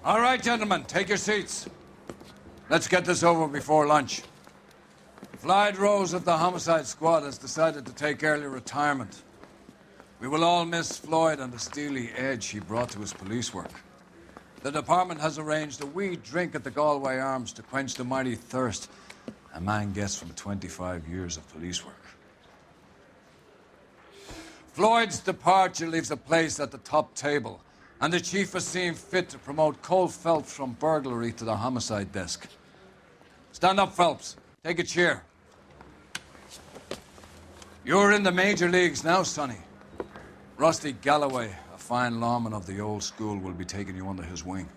All right, gentlemen, take your seats. Let's get this over before lunch. Floyd Rose of the Homicide Squad has decided to take early retirement. We will all miss Floyd and the steely edge he brought to his police work. The department has arranged a wee drink at the Galway Arms to quench the mighty thirst a man gets from 25 years of police work. Floyd's departure leaves a place at the top table, and the chief has seen fit to promote Cole Phelps from burglary to the homicide desk. Stand up, Phelps. Take a chair. You're in the major leagues now, Sonny. Rusty Galloway, a fine lawman of the old school, will be taking you under his wing.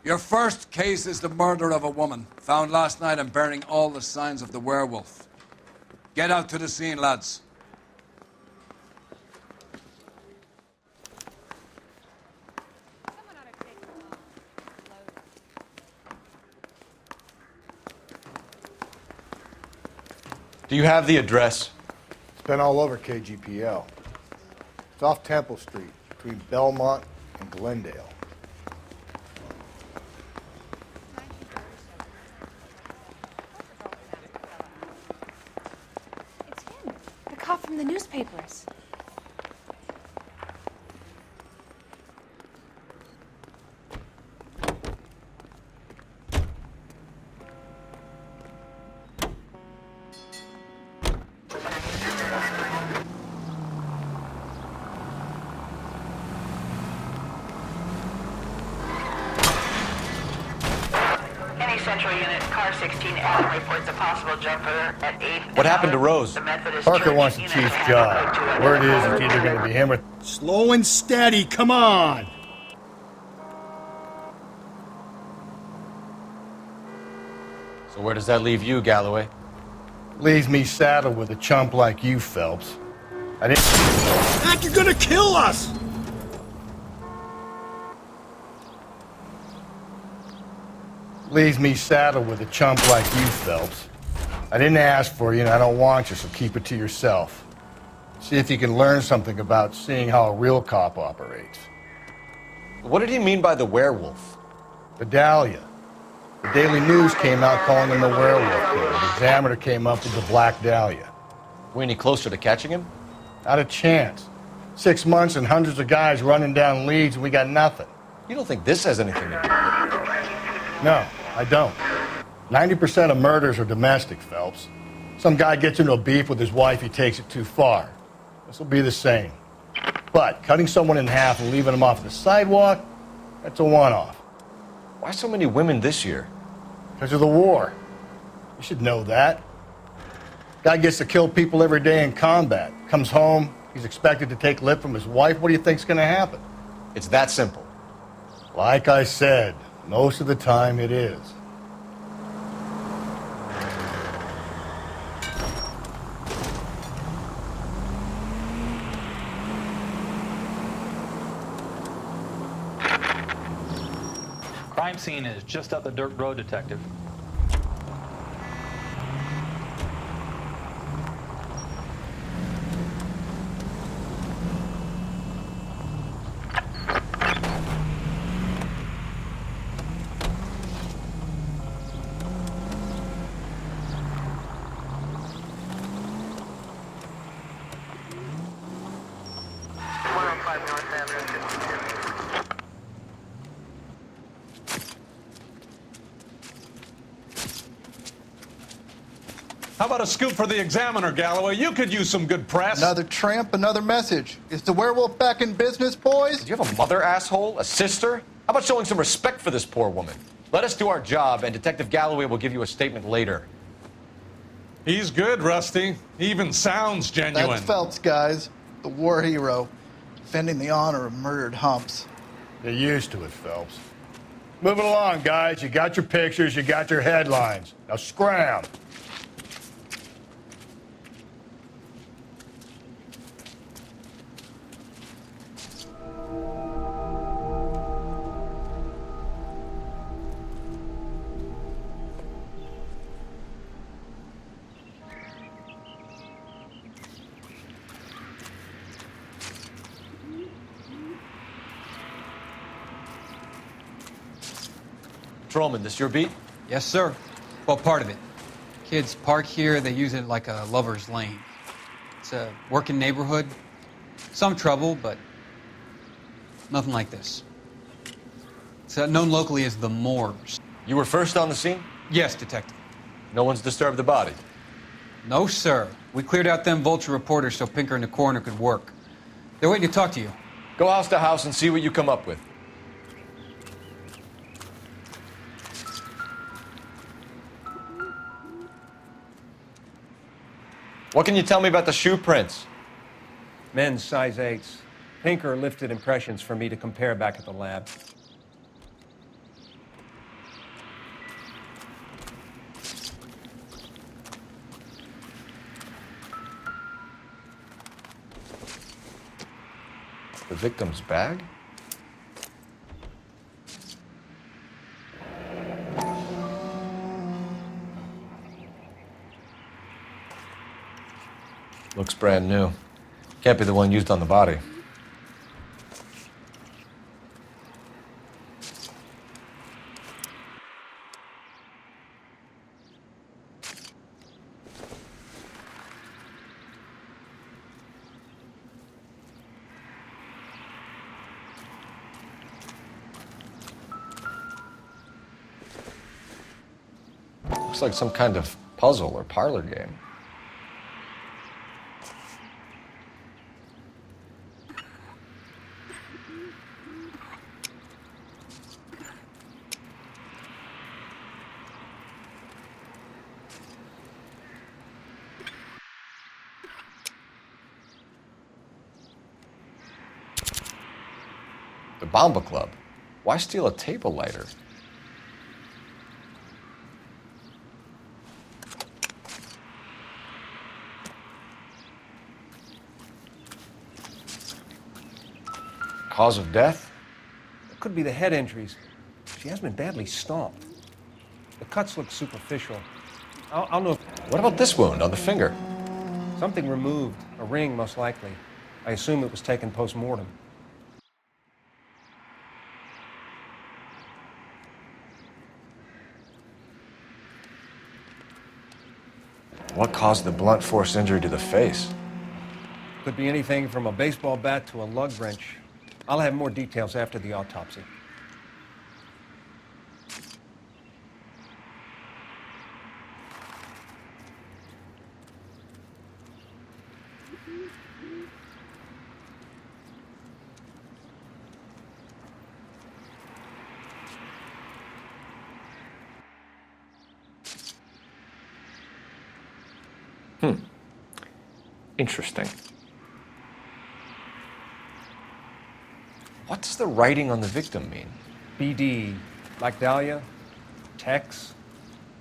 Your first case is the murder of a woman, found last night and bearing all the signs of the werewolf. Get out to the scene, lads. Do you have the address? It's been all over KGPL. It's off Temple Street, between Belmont and Glendale. It's him, the cop from the newspapers. Central Unit, car 16 Adam reports a possible jumper at 8th. What happened to Rose? Parker wants the chief's job. Word is it's either going to be him or... Slow and steady, come on! So where does that leave you, Galloway? Leaves me saddled with a chump like you, Phelps. I didn't... Mac, you're gonna kill us! Leaves me saddled with a chump like you, Phelps. I didn't ask for you, and I don't want you, so keep it to yourself. See if you can learn something about seeing how a real cop operates. What did he mean by the werewolf? Vidalia. The Daily News came out calling him the werewolf killer. The Examiner came up with the Black Dahlia. We any closer to catching him? Not a chance. 6 months and hundreds of guys running down leads, and we got nothing. You don't think this has anything to do with it? No, I don't. 90% of murders are domestic, Phelps. Some guy gets into a beef with his wife, he takes it too far. This will be the same. But cutting someone in half and leaving them off the sidewalk, that's a one-off. Why so many women this year? Because of the war. You should know that. Guy gets to kill people every day in combat. Comes home, he's expected to take lip from his wife. What do you think's going to happen? It's that simple. Like I said, most of the time it is. Crime scene is just up the dirt road, Detective. How about a scoop for the Examiner, Galloway? You could use some good press. Another tramp, another message. Is the werewolf back in business, boys? Do you have a mother, asshole? A sister? How about showing some respect for this poor woman? Let us do our job, and Detective Galloway will give you a statement later. He's good, Rusty. He even sounds genuine. That's Phelps, guys. The war hero. Defending the honor of murdered humps. You're used to it, Phelps. Moving along, guys. You got your pictures, you got your headlines. Now scram. Patrolman, this your beat? Yes, sir. Well, part of it. Kids park here, they use it like a lover's lane. It's a working neighborhood. Some trouble, but nothing like this. It's known locally as the Moors. You were first on the scene? Yes, Detective. No one's disturbed the body? No, sir. We cleared out them vulture reporters so Pinker and the coroner could work. They're waiting to talk to you. Go house to house and see what you come up with. What can you tell me about the shoe prints? Men's size 8s. Pinker lifted impressions for me to compare back at the lab. The victim's bag? Looks brand new. Can't be the one used on the body. Looks like some kind of puzzle or parlor game. The Bomba Club. Why steal a table lighter? Cause of death? It could be the head injuries. She has been badly stomped. The cuts look superficial. I'll know. What about this wound on the finger? Something removed. A ring, most likely. I assume it was taken post-mortem. What caused the blunt force injury to the face? Could be anything from a baseball bat to a lug wrench. I'll have more details after the autopsy. Interesting. What does the writing on the victim mean? BD, like Dahlia, Tex.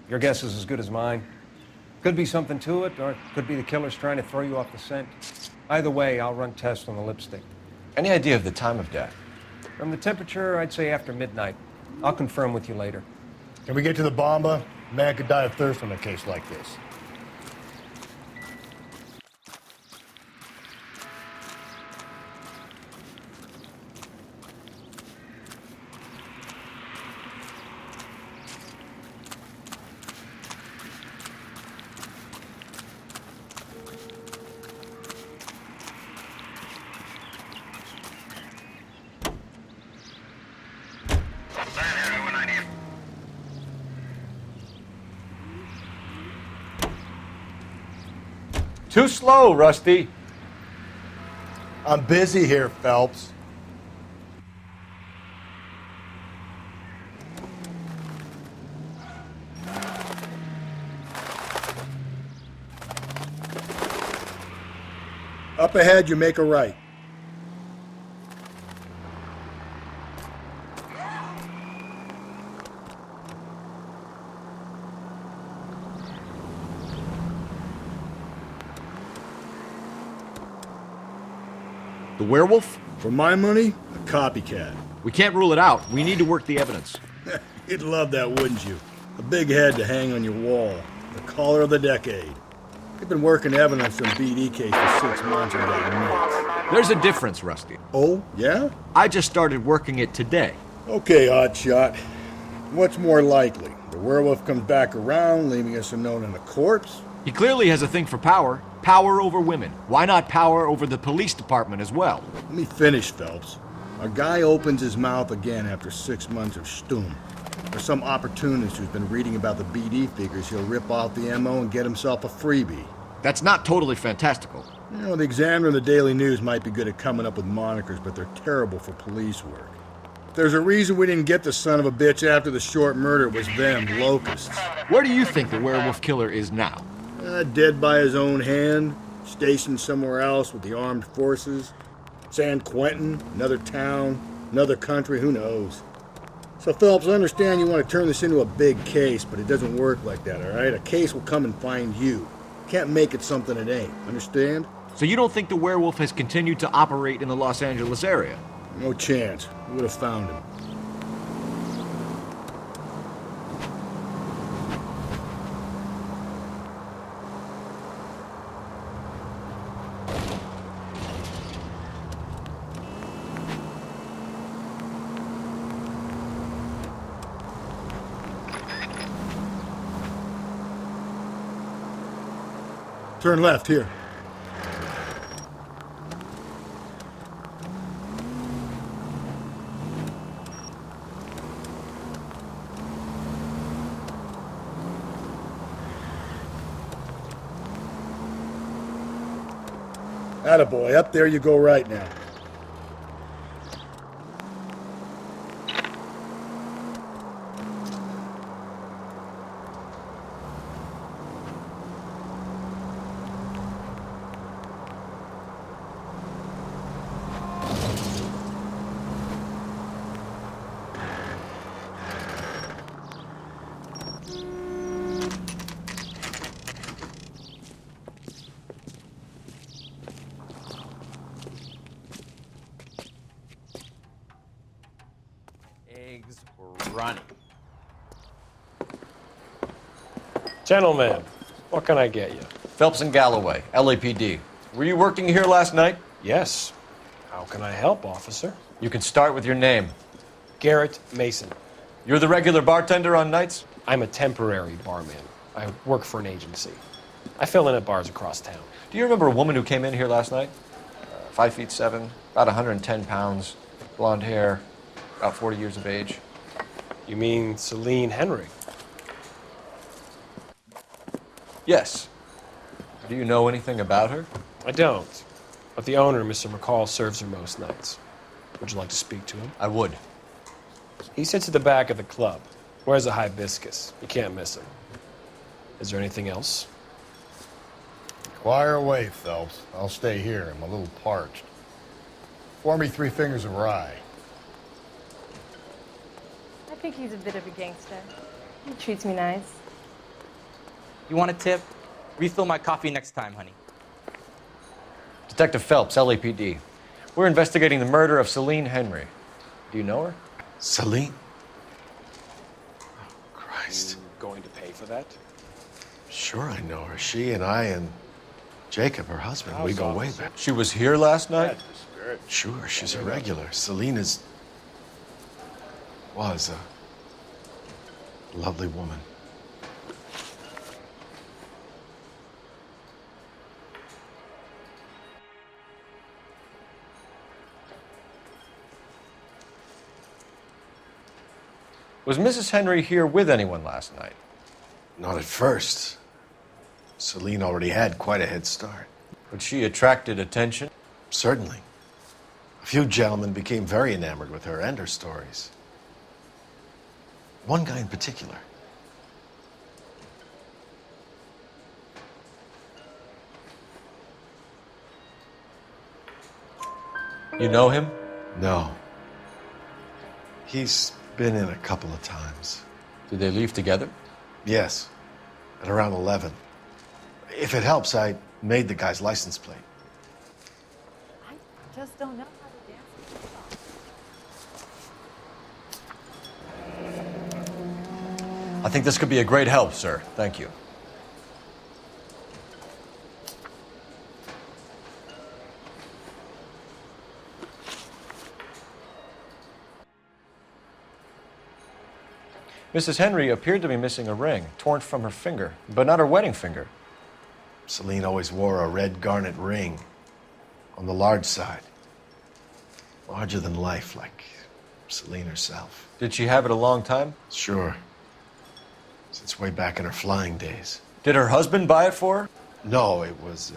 Your guess is as good as mine. Could be something to it, or it could be the killer's trying to throw you off the scent. Either way, I'll run tests on the lipstick. Any idea of the time of death? From the temperature, I'd say after midnight. I'll confirm with you later. Can we get to the Bomba? A man could die of thirst in a case like this. Too slow, Rusty. I'm busy here, Phelps. Up ahead, you make a right. The werewolf? For my money, a copycat. We can't rule it out. We need to work the evidence. You'd love that, wouldn't you? A big head to hang on your wall. The caller of the decade. They've been working evidence from BD case for 6 months and got nuts. There's a difference, Rusty. Oh, yeah? I just started working it today. Okay, Oddshot. What's more likely? The werewolf comes back around, leaving us unknown in a corpse? He clearly has a thing for power. Power over women. Why not power over the police department as well? Let me finish, Phelps. Our guy opens his mouth again after 6 months of stum. There's some opportunist who's been reading about the BD figures he'll rip off the MO and get himself a freebie. That's not totally fantastical. You know, the Examiner and the Daily News might be good at coming up with monikers, but they're terrible for police work. There's a reason we didn't get the son of a bitch after the short murder. It was them, locusts. Where do you think the werewolf killer is now? Dead by his own hand, stationed somewhere else with the armed forces. San Quentin, another town, another country, who knows? So, Phelps, I understand you want to turn this into a big case, but it doesn't work like that, all right? A case will come and find you. Can't make it something it ain't, understand? So you don't think the werewolf has continued to operate in the Los Angeles area? No chance. We would have found him. Turn left here. Attaboy, up there you go right now. Eggs running. Gentlemen, what can I get you? Phelps and Galloway, LAPD. Were you working here last night? Yes. How can I help, officer? You can start with your name. Garrett Mason. You're the regular bartender on nights? I'm a temporary barman. I work for an agency. I fill in at bars across town. Do you remember a woman who came in here last night? 5'7", about 110 pounds, blonde hair, about 40 years of age. You mean Celine Henry? Yes. Do you know anything about her? I don't. But the owner, Mr. McCall, serves her most nights. Would you like to speak to him? I would. He sits at the back of the club. Wears a hibiscus. You can't miss him. Is there anything else? Inquire away, Phelps. I'll stay here. I'm a little parched. Pour me 3 fingers of rye. I think he's a bit of a gangster. He treats me nice. You want a tip? Refill my coffee next time, honey. Detective Phelps, LAPD. We're investigating the murder of Celine Henry. Do you know her? Celine? Oh, Christ. Going to pay for that? Sure I know her. She and I and Jacob, her husband, we go way back. She was here last night? Sure, she's a regular. Celine was a lovely woman. Was Mrs. Henry here with anyone last night? Not at first. Celine already had quite a head start. But she attracted attention? Certainly. A few gentlemen became very enamored with her and her stories. One guy in particular. You know him? No. He's been in a couple of times. Did they leave together? Yes, at around 11. If it helps, I made the guy's license plate. I just don't know how to dance. I think this could be a great help, sir. Thank you. Mrs. Henry appeared to be missing a ring, torn from her finger, but not her wedding finger. Celine always wore a red garnet ring on the large side. Larger than life, like Celine herself. Did she have it a long time? Sure. Since way back in her flying days. Did her husband buy it for her? No, it was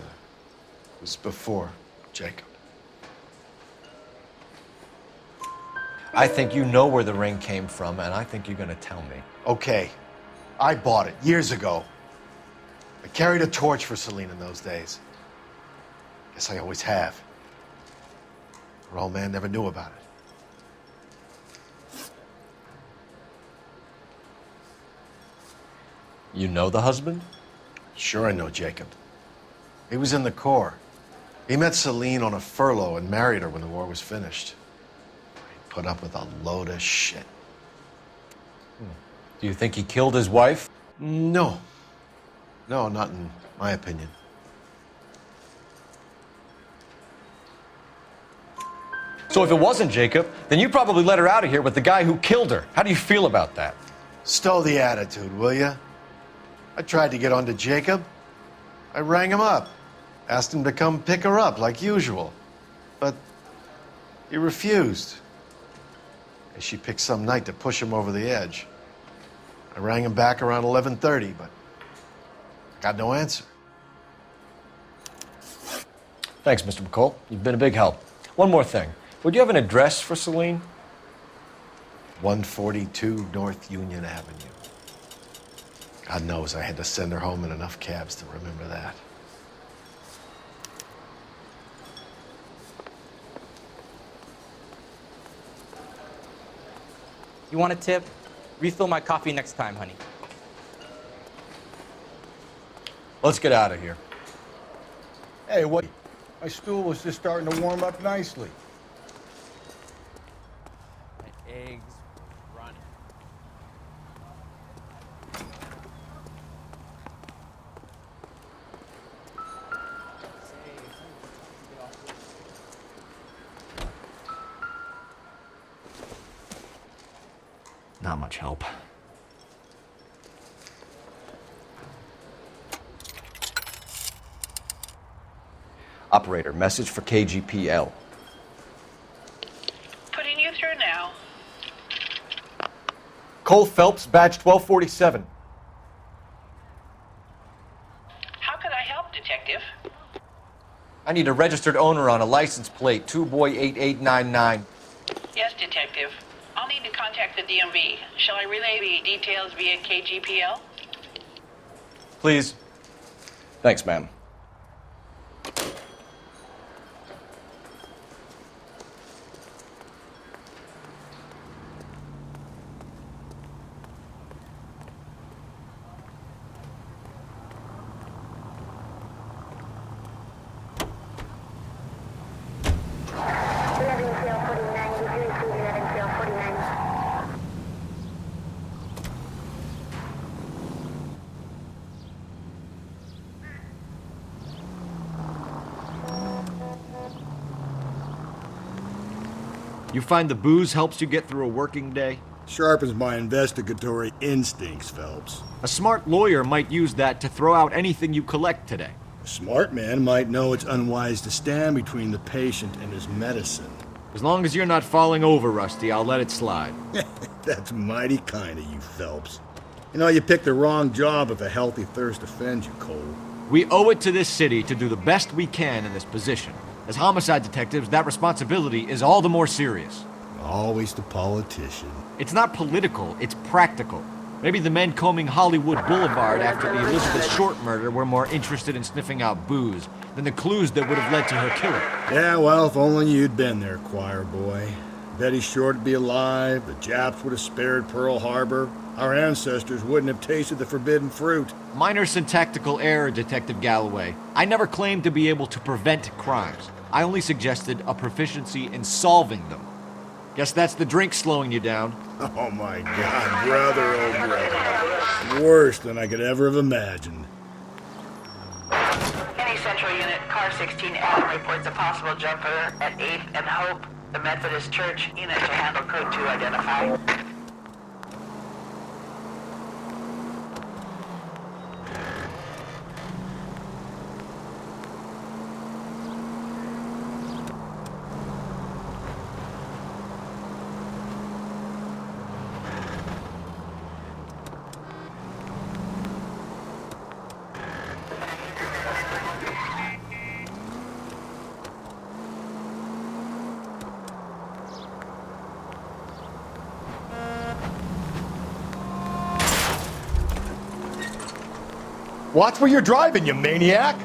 before Jacob. I think you know where the ring came from, and I think you're going to tell me. Okay, I bought it years ago. I carried a torch for Celine in those days. Guess I always have. Her old man never knew about it. You know the husband? Sure I know Jacob. He was in the Corps. He met Celine on a furlough and married her when the war was finished. He put up with a load of shit. Do you think he killed his wife? No. No, not in my opinion. So if it wasn't Jacob, then you probably let her out of here with the guy who killed her. How do you feel about that? Stow the attitude, will ya? I tried to get on to Jacob. I rang him up. Asked him to come pick her up, like usual. But he refused. And she picked some night to push him over the edge. I rang him back around 11:30, but I got no answer. Thanks, Mr. McCall. You've been a big help. One more thing. Would you have an address for Celine? 142 North Union Avenue. God knows I had to send her home in enough cabs to remember that. You want a tip? Refill my coffee next time, honey. Let's get out of here. Hey, what? My stool was just starting to warm up nicely. My eggs running. Not much help. Operator, message for KGPL. Putting you through now. Cole Phelps, badge 1247. How could I help, Detective? I need a registered owner on a license plate, 2boy8899. Yes, Detective. I'll need to contact the DMV. Shall I relay the details via KGPL? Please. Thanks, ma'am. You find the booze helps you get through a working day? Sharpens my investigatory instincts, Phelps. A smart lawyer might use that to throw out anything you collect today. A smart man might know it's unwise to stand between the patient and his medicine. As long as you're not falling over, Rusty, I'll let it slide. That's mighty kind of you, Phelps. You know, you picked the wrong job if a healthy thirst offends you, Cole. We owe it to this city to do the best we can in this position. As homicide detectives, that responsibility is all the more serious. Always the politician. It's not political, it's practical. Maybe the men combing Hollywood Boulevard after the Elizabeth Short murder were more interested in sniffing out booze than the clues that would have led to her killing. Yeah, well, if only you'd been there, choir boy. Betty Short would be alive, the Japs would have spared Pearl Harbor, our ancestors wouldn't have tasted the forbidden fruit. Minor syntactical error, Detective Galloway. I never claimed to be able to prevent crimes. I only suggested a proficiency in solving them. Guess that's the drink slowing you down. Oh my God, brother, oh brother. Worse than I could ever have imagined. Any Central Unit, Car 16 Adam reports a possible jumper at 8th and Hope, the Methodist Church. Unit to handle Code 2 identified. Watch where you're driving, you maniac!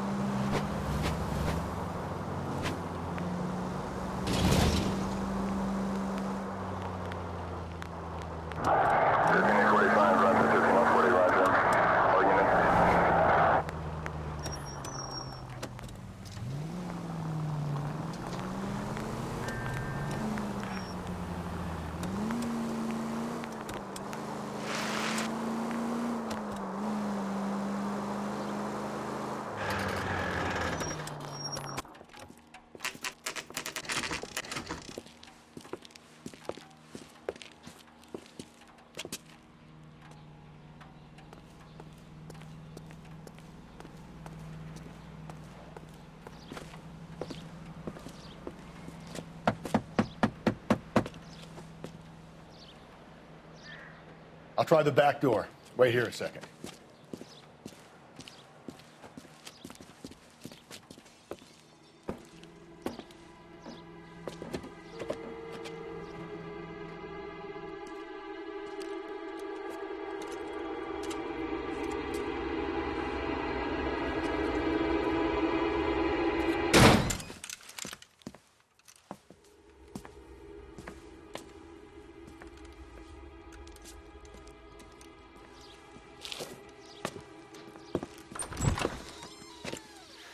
I'll try the back door. Wait here a second.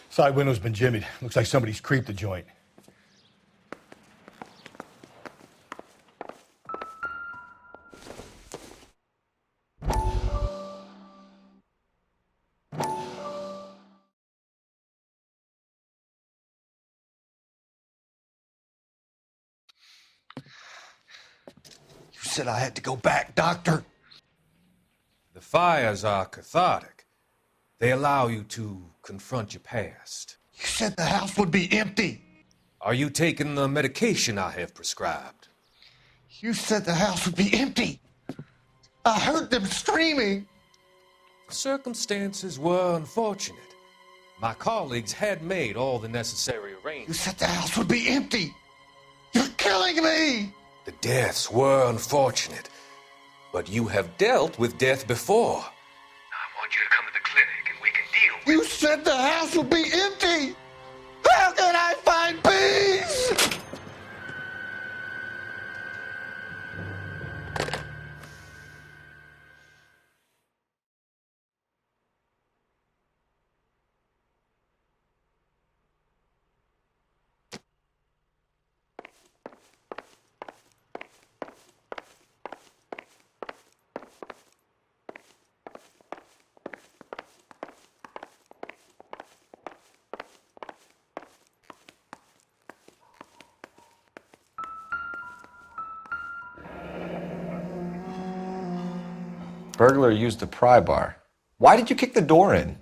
Side window's been jimmied. Looks like somebody's creeped the joint. You said I had to go back, Doctor. The fires are cathartic. They allow you to confront your past. You said the house would be empty. Are you taking the medication I have prescribed? You said the house would be empty. I heard them screaming. The circumstances were unfortunate. My colleagues had made all the necessary You arrangements. said the house would be empty. You're killing me. The deaths were unfortunate, but you have dealt with death before. I want you to come to the clinic and we can deal. You said the house would be empty. How can I find peace? Burglar used the pry bar. Why did you kick the door in?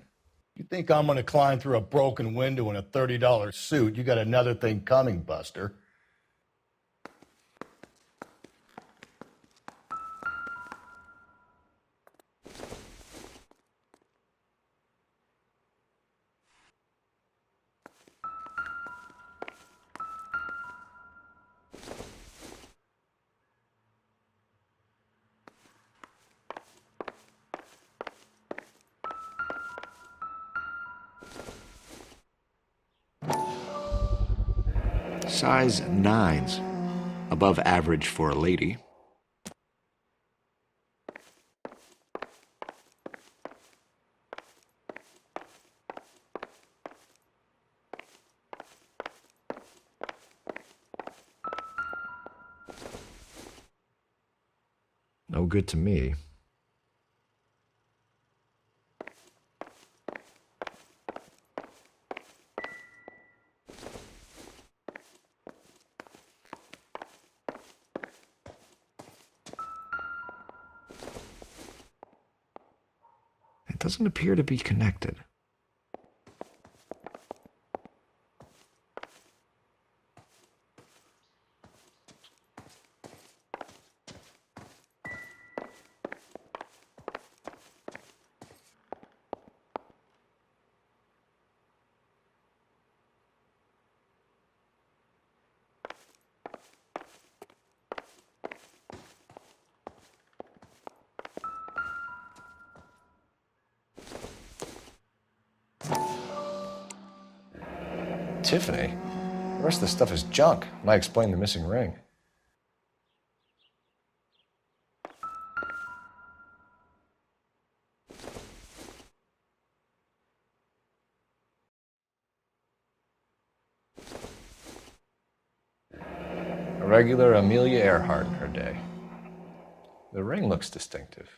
You think I'm gonna climb through a broken window in a $30 suit? You got another thing coming, Buster. Size 9s. Above average for a lady. No good to me. It doesn't appear to be connected. Tiffany? The rest of the stuff is junk. Might explain the missing ring. A regular Amelia Earhart in her day. The ring looks distinctive.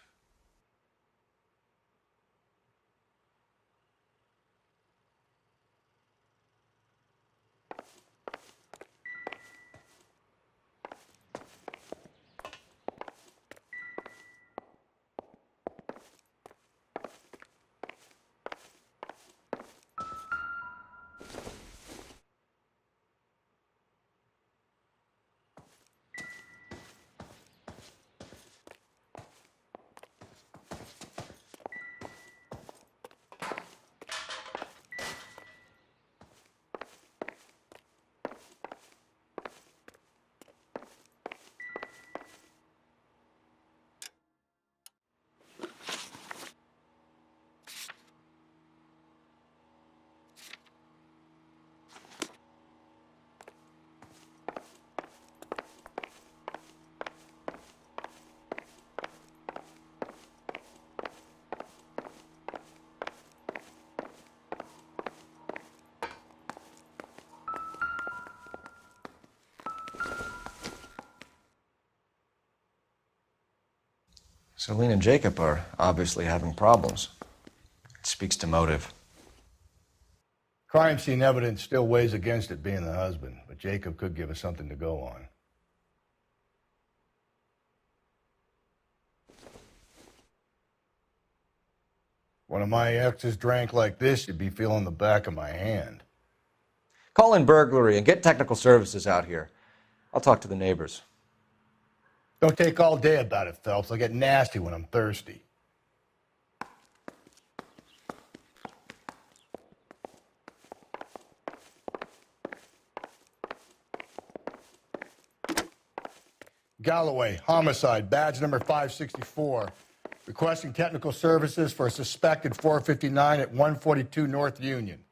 Celine and Jacob are obviously having problems. It speaks to motive. Crime scene evidence still weighs against it being the husband, but Jacob could give us something to go on. One of my exes drank like this, you'd be feeling the back of my hand. Call in burglary and get technical services out here. I'll talk to the neighbors. Don't take all day about it, Phelps. I'll get nasty when I'm thirsty. Galloway, homicide, badge number 564. Requesting technical services for a suspected 459 at 142 North Union.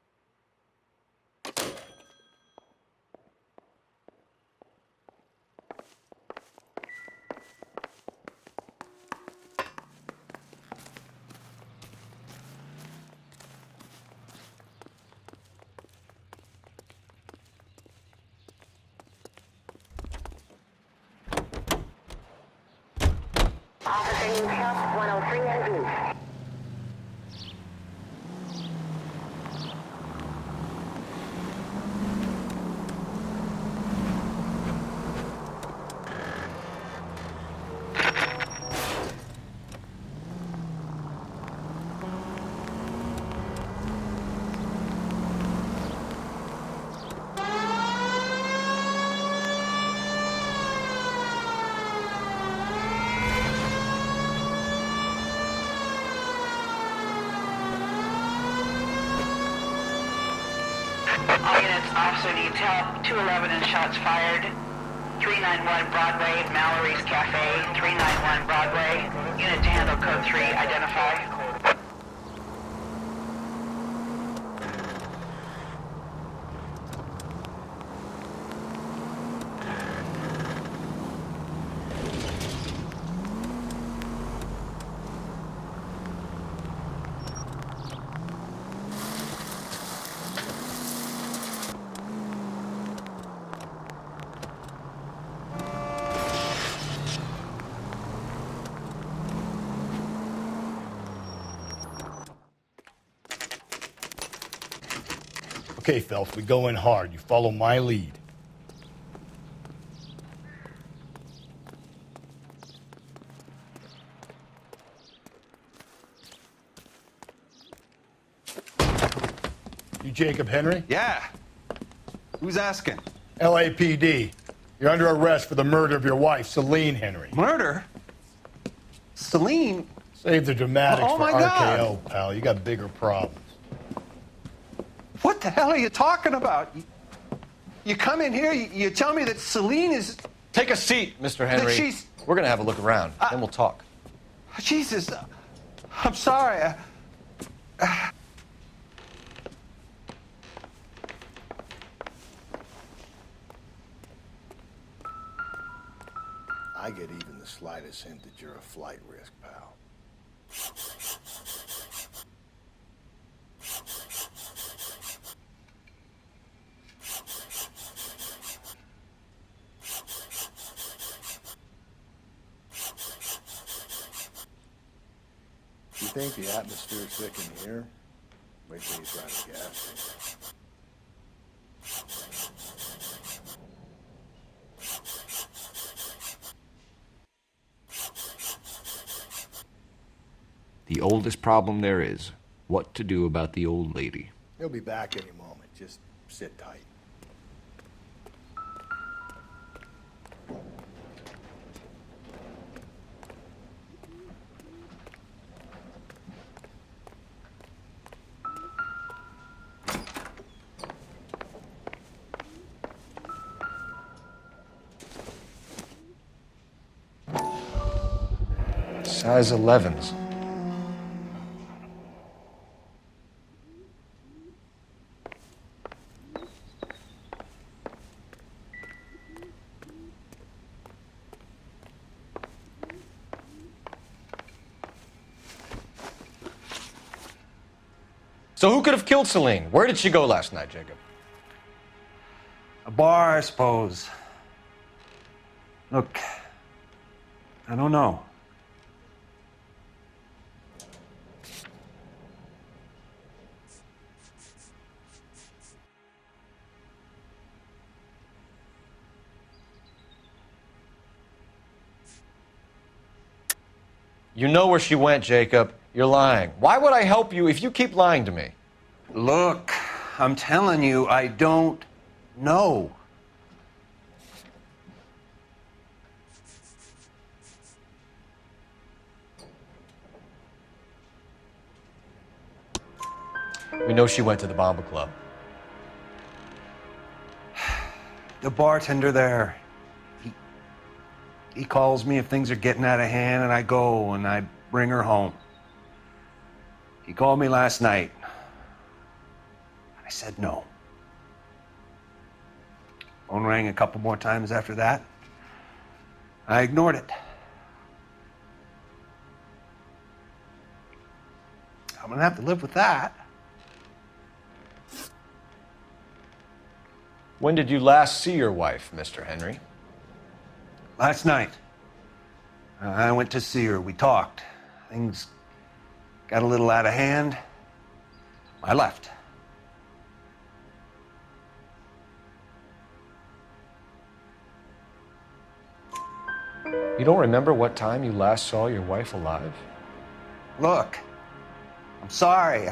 Officer Newhouse, 103 and B. All units, officer needs help. 211 and shots fired. 391 Broadway, Mallory's Cafe. 391 Broadway. Unit to handle code 3, identify. Okay, Phelps, we go in hard. You follow my lead. You Jacob Henry? Yeah. Who's asking? LAPD. You're under arrest for the murder of your wife, Celine Henry. Murder? Celine? Save the dramatics Oh, for my RKO, God. pal. You got bigger problems. What the hell are you talking about? You come in here, you tell me that Celine is... Take a seat, Mr. Henry. That she's... We're gonna have a look around, then we'll talk. Jesus, I'm sorry. I get even the slightest hint that you're a flight risk, pal. You think the atmosphere's thick in here? Wait till you try the gas station. The oldest problem there is, what to do about the old lady. He'll be back any moment. Just sit tight. Size 11s. So who could have killed Celine? Where did she go last night, Jacob? A bar, I suppose. Look, I don't know. You know where she went, Jacob. You're lying. Why would I help you if you keep lying to me? Look, I'm telling you, I don't know. We know she went to the Bomba Club. The bartender there, he calls me if things are getting out of hand, and I go and I bring her home. He called me last night. I said no. Phone rang a couple more times after that. I ignored it. I'm gonna have to live with that. When did you last see your wife, Mr. Henry? Last night. I went to see her. We talked. Things got a little out of hand. I left. You don't remember what time you last saw your wife alive? Look, I'm sorry.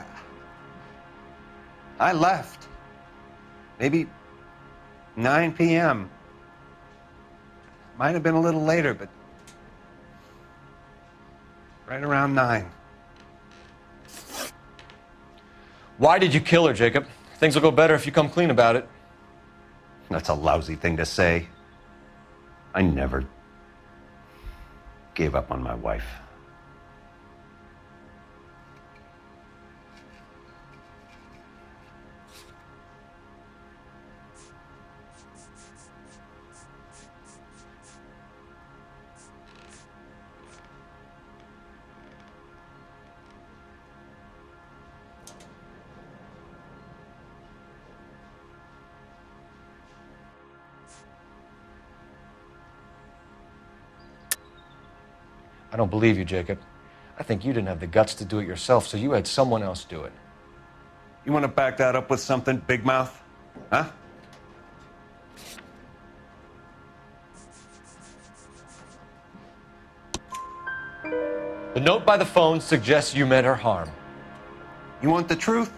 I left. Maybe 9 p.m. Might have been a little later, but right around 9. Why did you kill her, Jacob? Things will go better if you come clean about it. That's a lousy thing to say. I never gave up on my wife. I don't believe you, Jacob. I think you didn't have the guts to do it yourself, so you had someone else do it. You want to back that up with something, big mouth? Huh? The note by the phone suggests you meant her harm. You want the truth?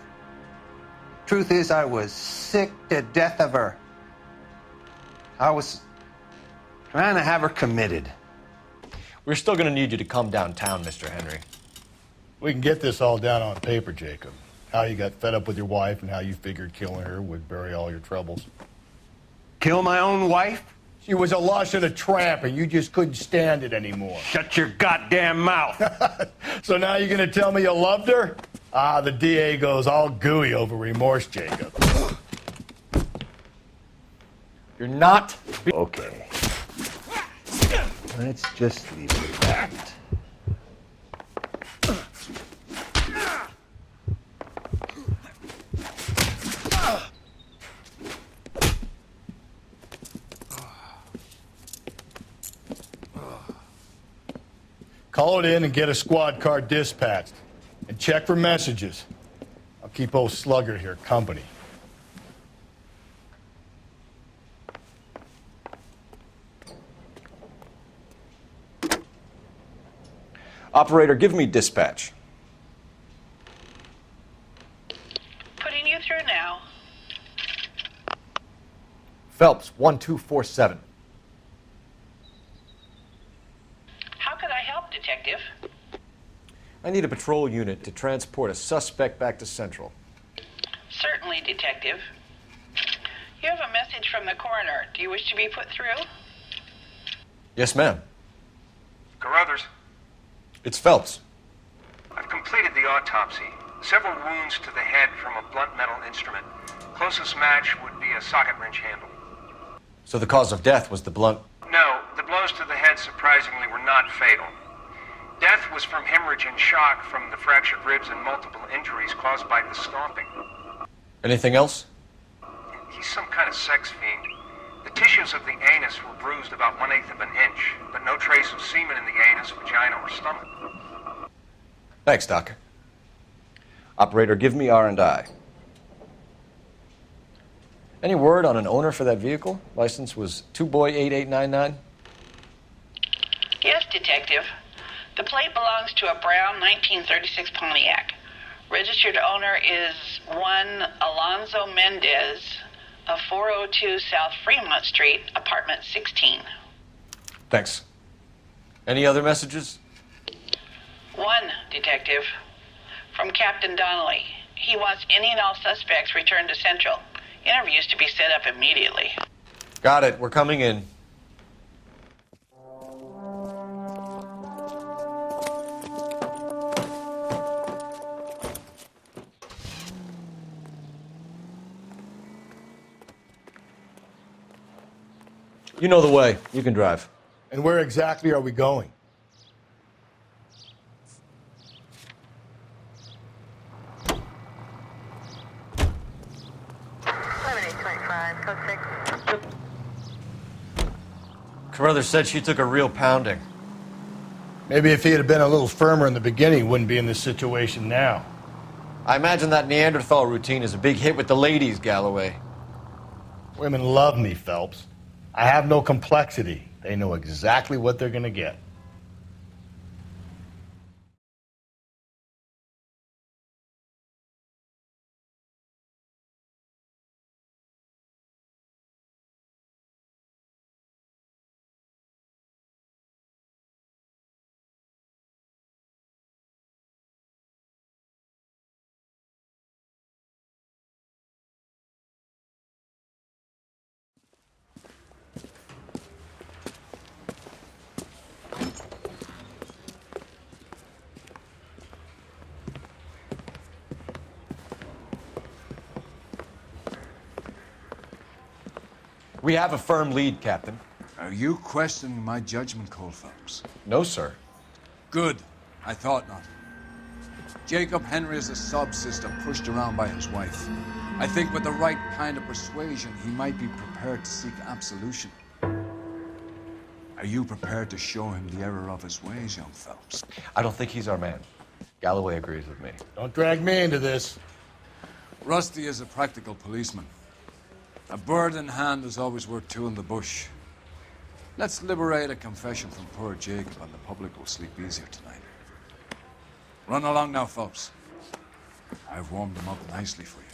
Truth is, I was sick to death of her. I was trying to have her committed. We're still going to need you to come downtown, Mr. Henry. We can get this all down on paper, Jacob. How you got fed up with your wife and how you figured killing her would bury all your troubles. Kill my own wife? She was a lush and a tramp, and you just couldn't stand it anymore. Shut your goddamn mouth. So now you're going to tell me you loved her? Ah, the DA goes all gooey over remorse, Jacob. You're not... Okay. Let's just leave it at that. Call it in and get a squad car dispatched. And check for messages. I'll keep old Slugger here company. Operator, give me dispatch. Putting you through now. Phelps, 1247. How could I help, Detective? I need a patrol unit to transport a suspect back to Central. Certainly, Detective. You have a message from the coroner. Do you wish to be put through? Yes, ma'am. Carruthers, It's Phelps. I've completed the autopsy. Several wounds to the head from a blunt metal instrument. Closest match would be a socket wrench handle. So the cause of death was the blunt. No, the blows to the head surprisingly were not fatal. Death was from hemorrhage and shock from the fractured ribs and multiple injuries caused by the stomping. Anything else? He's some kind of sex fiend. The tissues of the anus were bruised about 1/8 of an inch, but no trace of semen in the anus, vagina, or stomach. Thanks, Doc. Operator, give me R&I. Any word on an owner for that vehicle? License was 2boy8899. Yes, Detective. The plate belongs to a brown 1936 Pontiac. Registered owner is one Alonzo Mendez of 402 South Fremont Street, apartment 16. Thanks. Any other messages? One, Detective. From Captain Donnelly. He wants any and all suspects returned to Central. Interviews to be set up immediately. Got it. We're coming in. You know the way. You can drive. And where exactly are we going? Carruthers said she took a real pounding. Maybe if he had been a little firmer in the beginning, he wouldn't be in this situation now. I imagine that Neanderthal routine is a big hit with the ladies, Galloway. Women love me, Phelps. I have no complexity. They know exactly what they're going to get. We have a firm lead, Captain. Are you questioning my judgment call, Phelps? No, sir. Good. I thought not. Jacob Henry is a sob-sister pushed around by his wife. I think with the right kind of persuasion, he might be prepared to seek absolution. Are you prepared to show him the error of his ways, young Phelps? I don't think he's our man. Galloway agrees with me. Don't drag me into this. Rusty is a practical policeman. A bird in hand is always worth two in the bush. Let's liberate a confession from poor Jacob, and the public will sleep easier tonight. Run along now, Phelps. I've warmed them up nicely for you.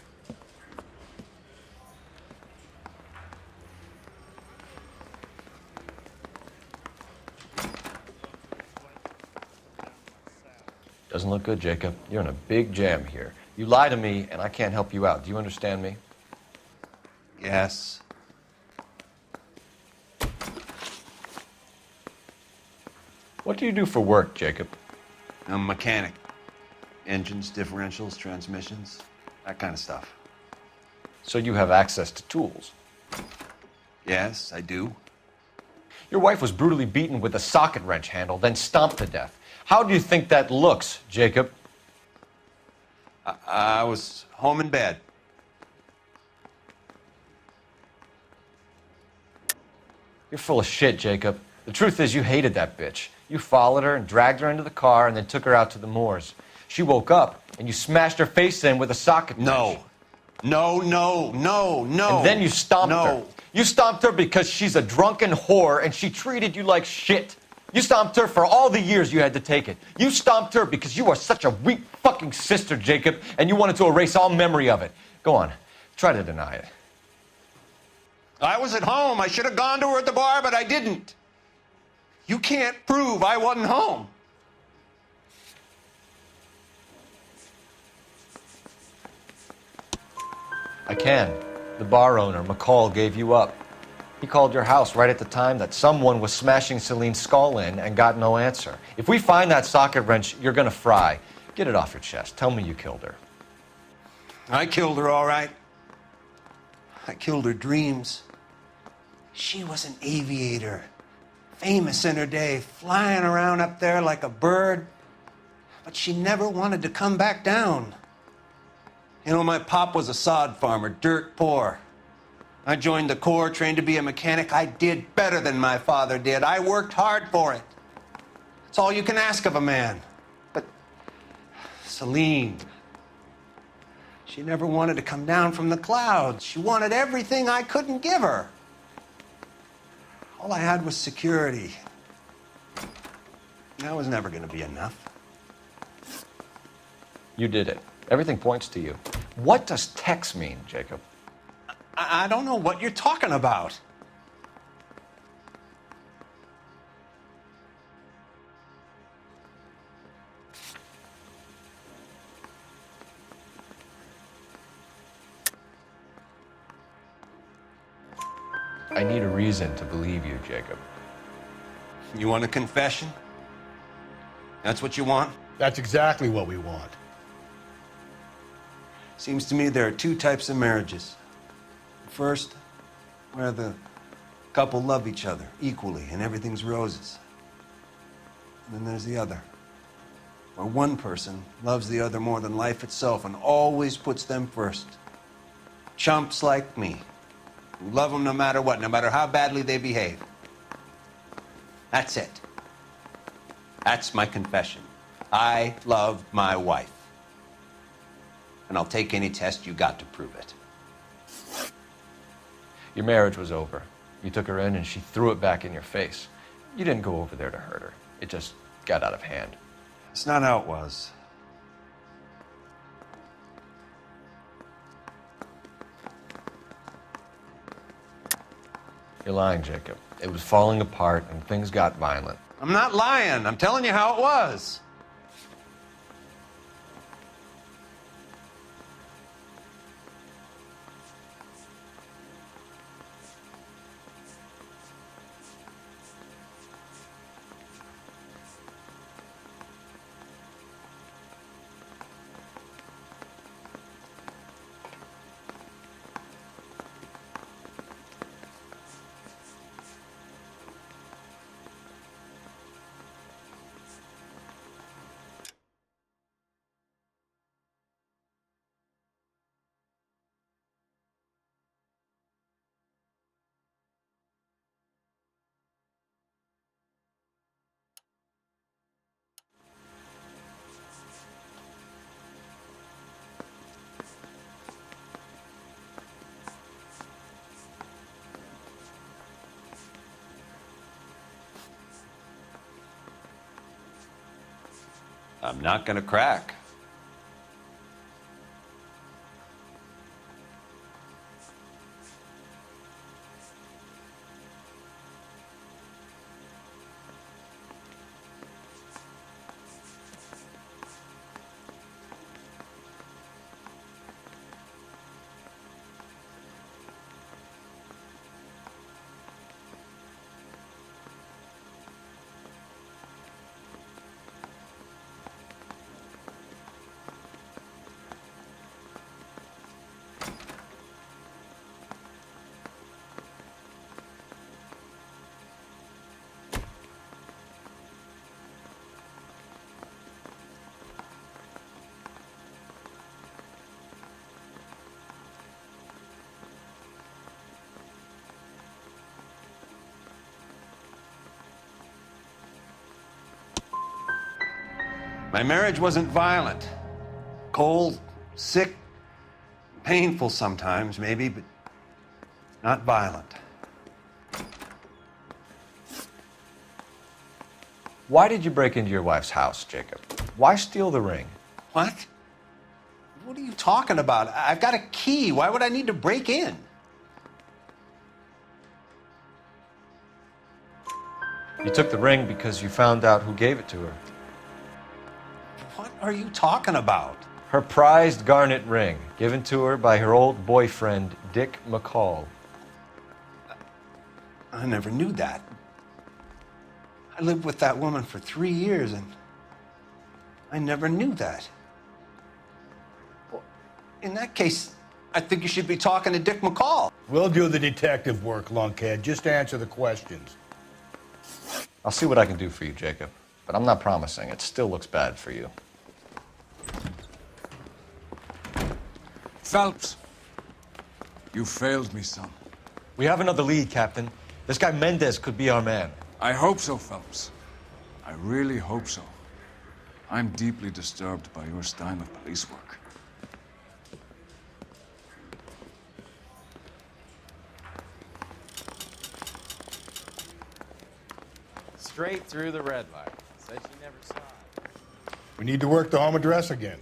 Doesn't look good, Jacob. You're in a big jam here. You lie to me, and I can't help you out. Do you understand me? Yes. What do you do for work, Jacob? I'm a mechanic. Engines, differentials, transmissions, that kind of stuff. So you have access to tools? Yes, I do. Your wife was brutally beaten with a socket wrench handle, then stomped to death. How do you think that looks, Jacob? I was home in bed. You're full of shit, Jacob. The truth is you hated that bitch. You followed her and dragged her into the car and then took her out to the moors. She woke up and you smashed her face in with a socket wrench. No. No. And then you stomped her. You stomped her because she's a drunken whore and she treated you like shit. You stomped her for all the years you had to take it. You stomped her because you are such a weak fucking sister, Jacob, and you wanted to erase all memory of it. Go on. Try to deny it. I was at home. I should have gone to her at the bar, but I didn't. You can't prove I wasn't home. I can. The bar owner, McCall, gave you up. He called your house right at the time that someone was smashing Celine's skull in and got no answer. If we find that socket wrench, you're gonna fry. Get it off your chest. Tell me you killed her. I killed her, all right. I killed her dreams. She was an aviator, famous in her day, flying around up there like a bird. But she never wanted to come back down. You know, my pop was a sod farmer, dirt poor. I joined the Corps, trained to be a mechanic. I did better than my father did. I worked hard for it. It's all you can ask of a man. But Celine, she never wanted to come down from the clouds. She wanted everything I couldn't give her. All I had was security. That was never going to be enough. You did it. Everything points to you. What does Tex mean, Jacob? I don't know what you're talking about. I need a reason to believe you, Jacob. You want a confession? That's what you want? That's exactly what we want. Seems to me there are two types of marriages. First, where the couple love each other equally and everything's roses. And then there's the other, where one person loves the other more than life itself and always puts them first. Chumps like me, who love them no matter what, no matter how badly they behave. That's it. That's my confession. I love my wife. And I'll take any test you got to prove it. Your marriage was over. You took her in and she threw it back in your face. You didn't go over there to hurt her. It just got out of hand. It's not how it was. You're lying, Jacob. It was falling apart and things got violent. I'm not lying. I'm telling you how it was. I'm not gonna crack. My marriage wasn't violent. Cold, sick, painful sometimes, maybe, but not violent. Why did you break into your wife's house, Jacob? Why steal the ring? What? What are you talking about? I've got a key. Why would I need to break in? You took the ring because you found out who gave it to her. What are you talking about? Her prized garnet ring, given to her by her old boyfriend, Dick McCall. I never knew that. I lived with that woman for 3 years, and I never knew that. Well, in that case, I think you should be talking to Dick McCall. We'll do the detective work, lunkhead. Just answer the questions. I'll see what I can do for you, Jacob. But I'm not promising. It still looks bad for you. Phelps, you failed me, son. We have another lead, Captain. This guy Mendez could be our man. I hope so, Phelps. I really hope so. I'm deeply disturbed by your style of police work. Straight through the red light. Said she never saw it. We need to work the home address again.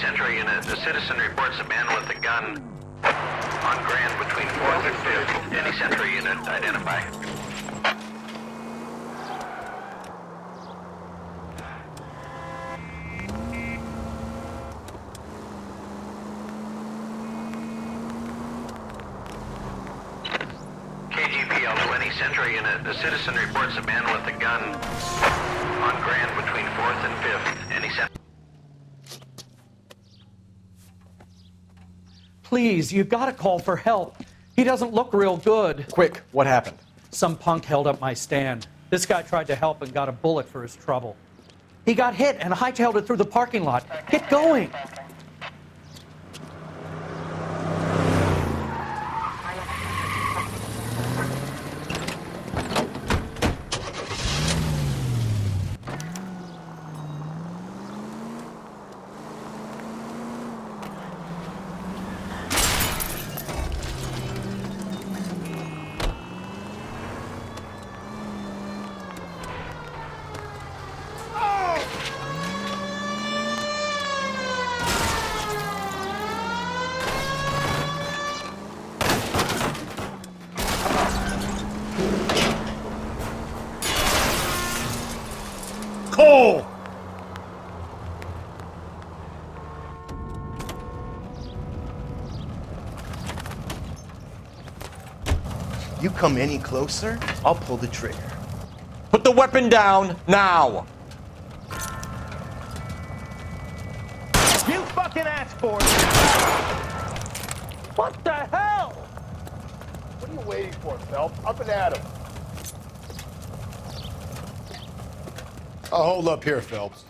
Central unit, the citizen reports a man with a gun on Grand between 4th and 5th. Any Central unit, identify. KGPL to any Central unit, the citizen reports a man with a gun on Grand between 4th and 5th. Any Central. Please, you've got to call for help. He doesn't look real good. Quick, what happened? Some punk held up my stand. This guy tried to help and got a bullet for his trouble. He got hit and hightailed it through the parking lot. Get going. Cole! You come any closer, I'll pull the trigger. Put the weapon down, now! You fucking asked for it! What the hell? What are you waiting for, Phelps? Up and at him. I'll hold up here, Phelps.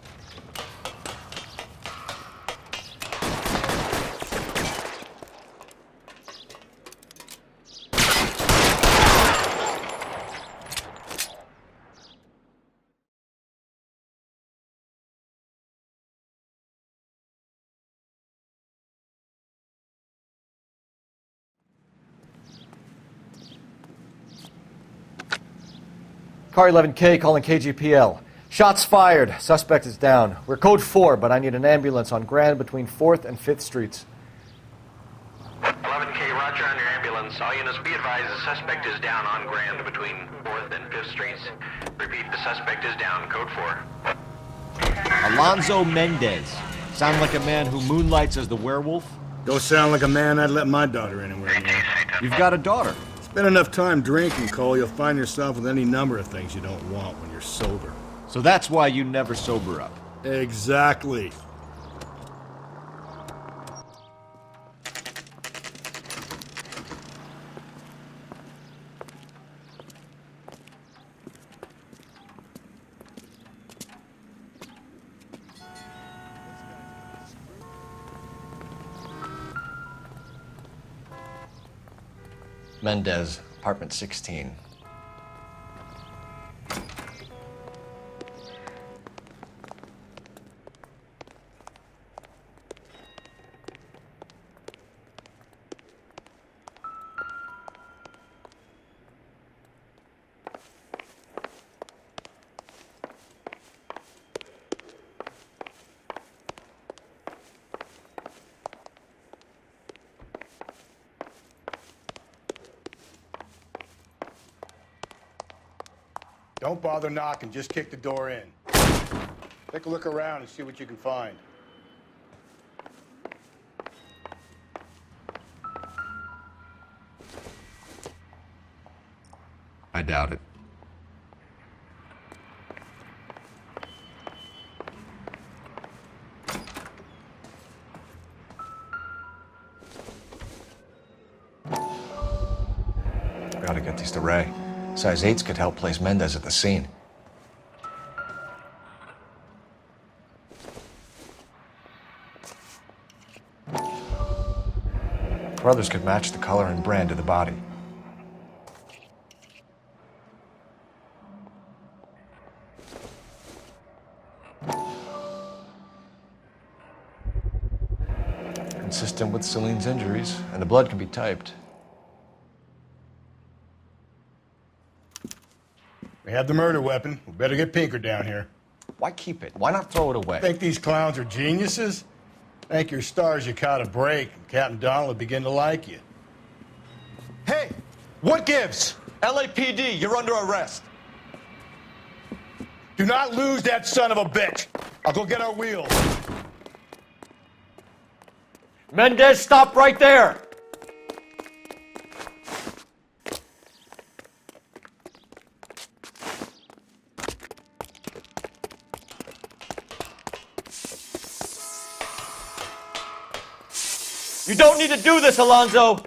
Car 11K calling KGPL. Shots fired. Suspect is down. We're code 4, but I need an ambulance on Grand between 4th and 5th Streets. 11K, roger on your ambulance. All units be advised the suspect is down on Grand between 4th and 5th Streets. Repeat, the suspect is down. Code 4. Alonzo Mendez. Sound like a man who moonlights as the werewolf? Don't sound like a man I'd let my daughter anywhere near. You've got a daughter. Spend enough time drinking, Cole, you'll find yourself with any number of things you don't want when you're sober. So that's why you never sober up. Exactly. Mendez, apartment 16. Don't bother knocking, just kick the door in. Take a look around and see what you can find. I doubt it. Gotta get these to Ray. Size 8s could help place Mendez at the scene. Brothers could match the color and brand of the body. Consistent with Celine's injuries, and the blood can be typed. We have the murder weapon. We better get Pinker down here. Why keep it? Why not throw it away? Think these clowns are geniuses? Thank your stars you caught a break, and Captain Donald will begin to like you. Hey, what gives? LAPD, you're under arrest. Do not lose that son of a bitch. I'll go get our wheels. Mendez, stop right there! You don't need to do this, Alonzo!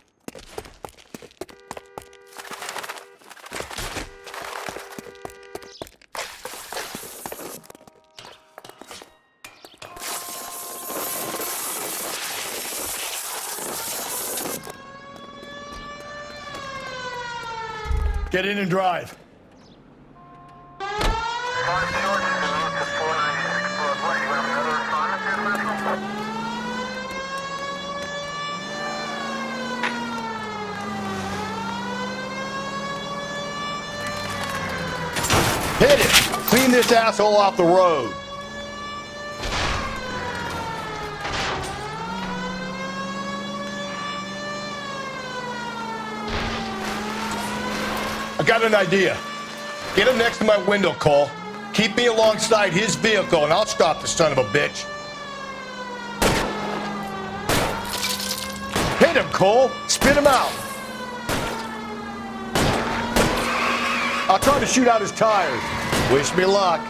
Get in and drive. Hit it! Clean this asshole off the road. I got an idea. Get him next to my window, Cole. Keep me alongside his vehicle, and I'll stop the son of a bitch. Hit him, Cole. Spit him out. I'll try to shoot out his tires. Wish me luck.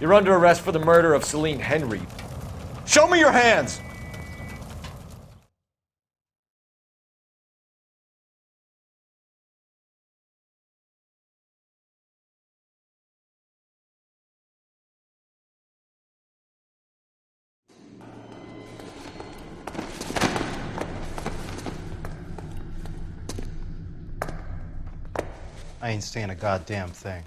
You're under arrest for the murder of Celine Henry. Show me your hands! I ain't saying a goddamn thing.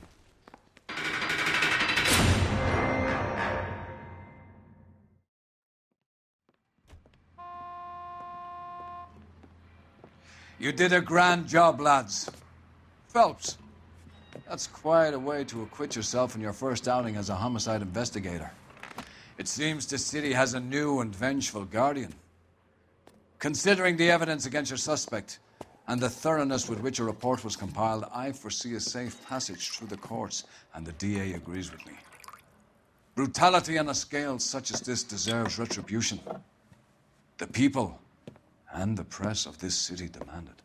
You did a grand job, lads. Phelps, that's quite a way to acquit yourself in your first outing as a homicide investigator. It seems the city has a new and vengeful guardian. Considering the evidence against your suspect and the thoroughness with which a report was compiled, I foresee a safe passage through the courts, and the DA agrees with me. Brutality on a scale such as this deserves retribution. The people and the press of this city demand it.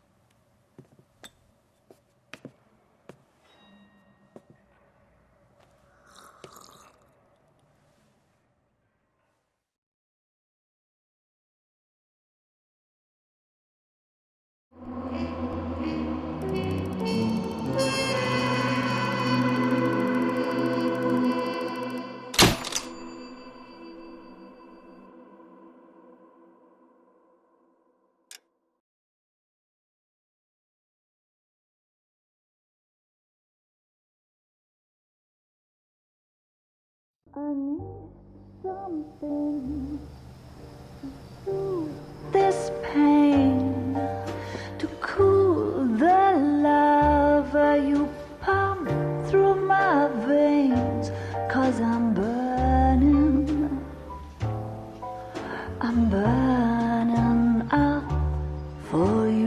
I need something to soothe this pain, to cool the lava you pump through my veins, 'cause I'm burning up for you.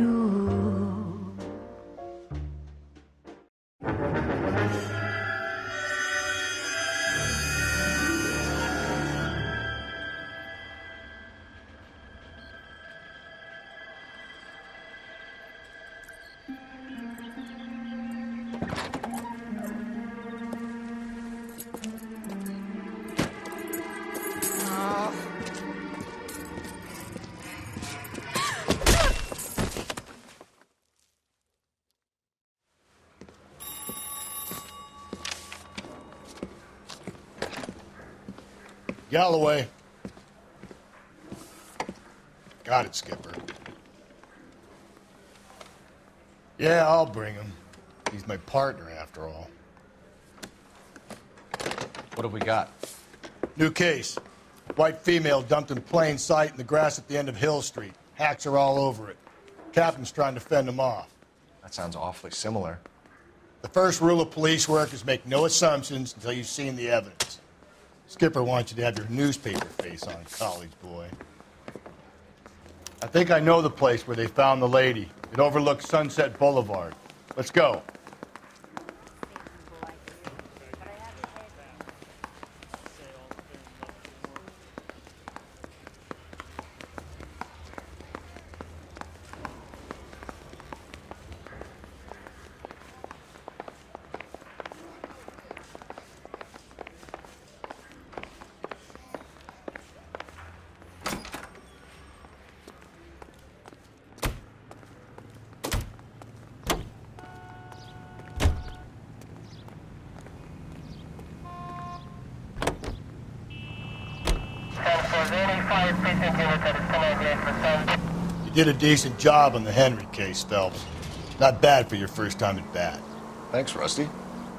Galloway. Got it, Skipper. Yeah, I'll bring him. He's my partner, after all. What have we got? New case. White female dumped in plain sight in the grass at the end of Hill Street. Hacks are all over it. Captain's trying to fend them off. That sounds awfully similar. The first rule of police work is make no assumptions until you've seen the evidence. Skipper wants you to have your newspaper face on, college boy. I think I know the place where they found the lady. It overlooks Sunset Boulevard. Let's go. You did a decent job on the Henry case, Phelps. Not bad for your first time at bat. Thanks, Rusty.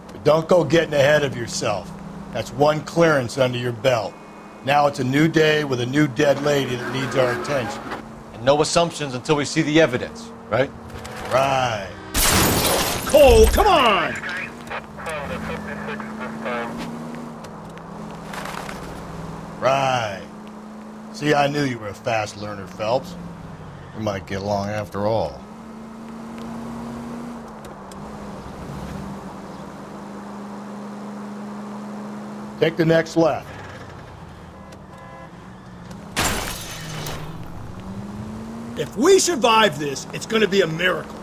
But don't go getting ahead of yourself. That's one clearance under your belt. Now it's a new day with a new dead lady that needs our attention. And no assumptions until we see the evidence, right? Right. Cole, come on! Right. See, I knew you were a fast learner, Phelps. We might get along after all. Take the next left. If we survive this, it's gonna be a miracle.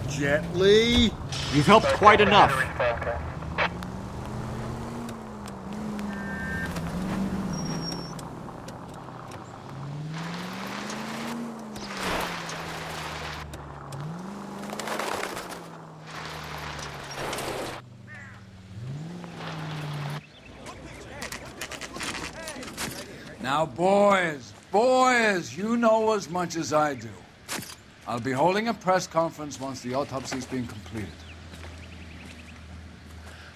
Gently. You've helped quite enough. Now, boys, you know as much as I do. I'll be holding a press conference once the autopsy's been completed.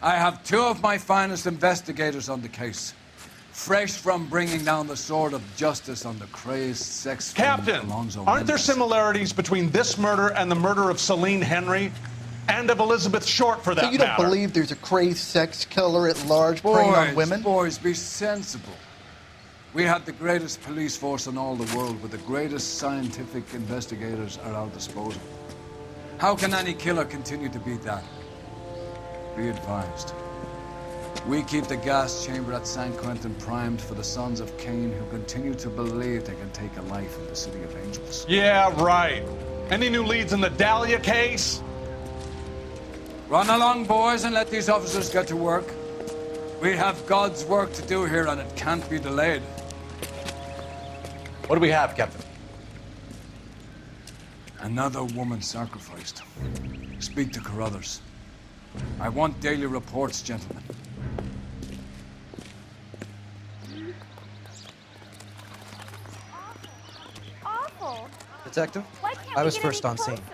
I have 2 of my finest investigators on the case, fresh from bringing down the sword of justice on the crazed sex Captain, Alonzo aren't there Mendez. similarities between this murder and the murder of Celine Henry and of Elizabeth Short, for that So you don't matter? believe there's a crazed sex killer at large preying on women? Boys, be sensible. We had the greatest police force in all the world with the greatest scientific investigators at our disposal. How can any killer continue to beat that? Be advised. We keep the gas chamber at San Quentin primed for the sons of Cain who continue to believe they can take a life in the City of Angels. Yeah, right. Any new leads in the Dahlia case? Run along, boys, and let these officers get to work. We have God's work to do here, and it can't be delayed. What do we have, Captain? Another woman sacrificed. Speak to Carruthers. I want daily reports, gentlemen. Awful. Detective, Why can't I we was get first any on scene. closer?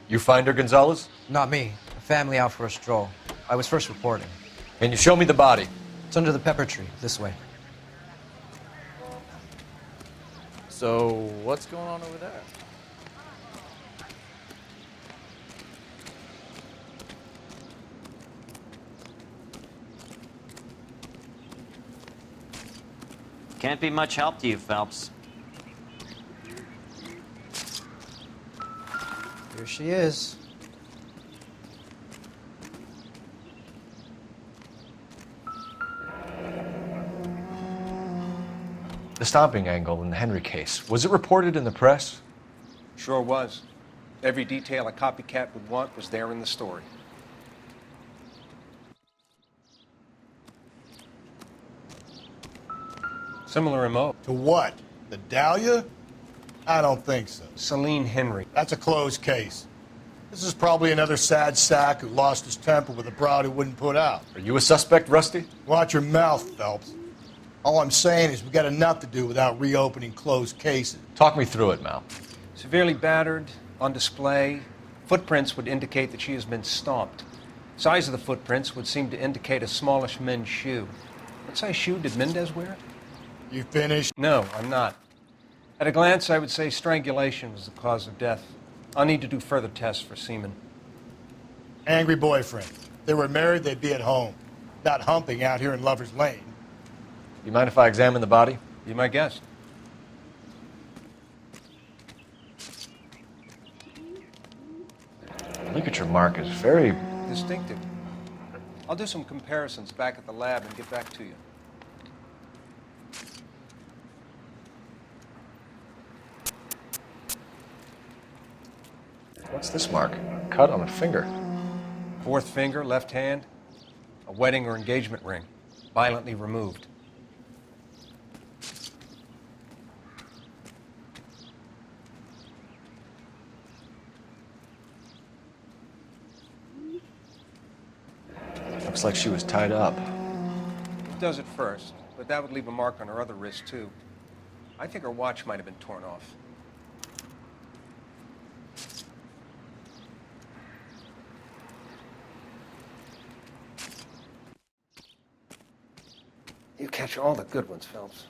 You find her, Gonzalez? Not me. A family out for a stroll. I was first reporting. Can you show me the body? It's under the pepper tree, this way. So, what's going on over there? Can't be much help to you, Phelps. Here she is. The stomping angle in the Henry case. Was it reported in the press? Sure was. Every detail a copycat would want was there in the story. Similar MO. To what? The Dahlia? I don't think so. Celine Henry. That's a closed case. This is probably another sad sack who lost his temper with a broad who wouldn't put out. Are you a suspect, Rusty? Watch your mouth, Phelps. All I'm saying is we got enough to do without reopening closed cases. Talk me through it, Mal. Severely battered, on display. Footprints would indicate that she has been stomped. Size of the footprints would seem to indicate a smallish men's shoe. What size shoe did Mendez wear? You finished? No, I'm not. At a glance, I would say strangulation was the cause of death. I'll need to do further tests for semen. Angry boyfriend. If they were married, they'd be at home. Not humping out here in Lover's Lane. You mind if I examine the body? Be my guest. The ligature mark is very Distinctive. I'll do some comparisons back at the lab and get back to you. What's this mark? Cut on a finger. Fourth finger, left hand, a wedding or engagement ring, violently removed. Looks like she was tied up. It does at first, but that would leave a mark on her other wrist, too. I think her watch might have been torn off. You catch all the good ones, Phelps.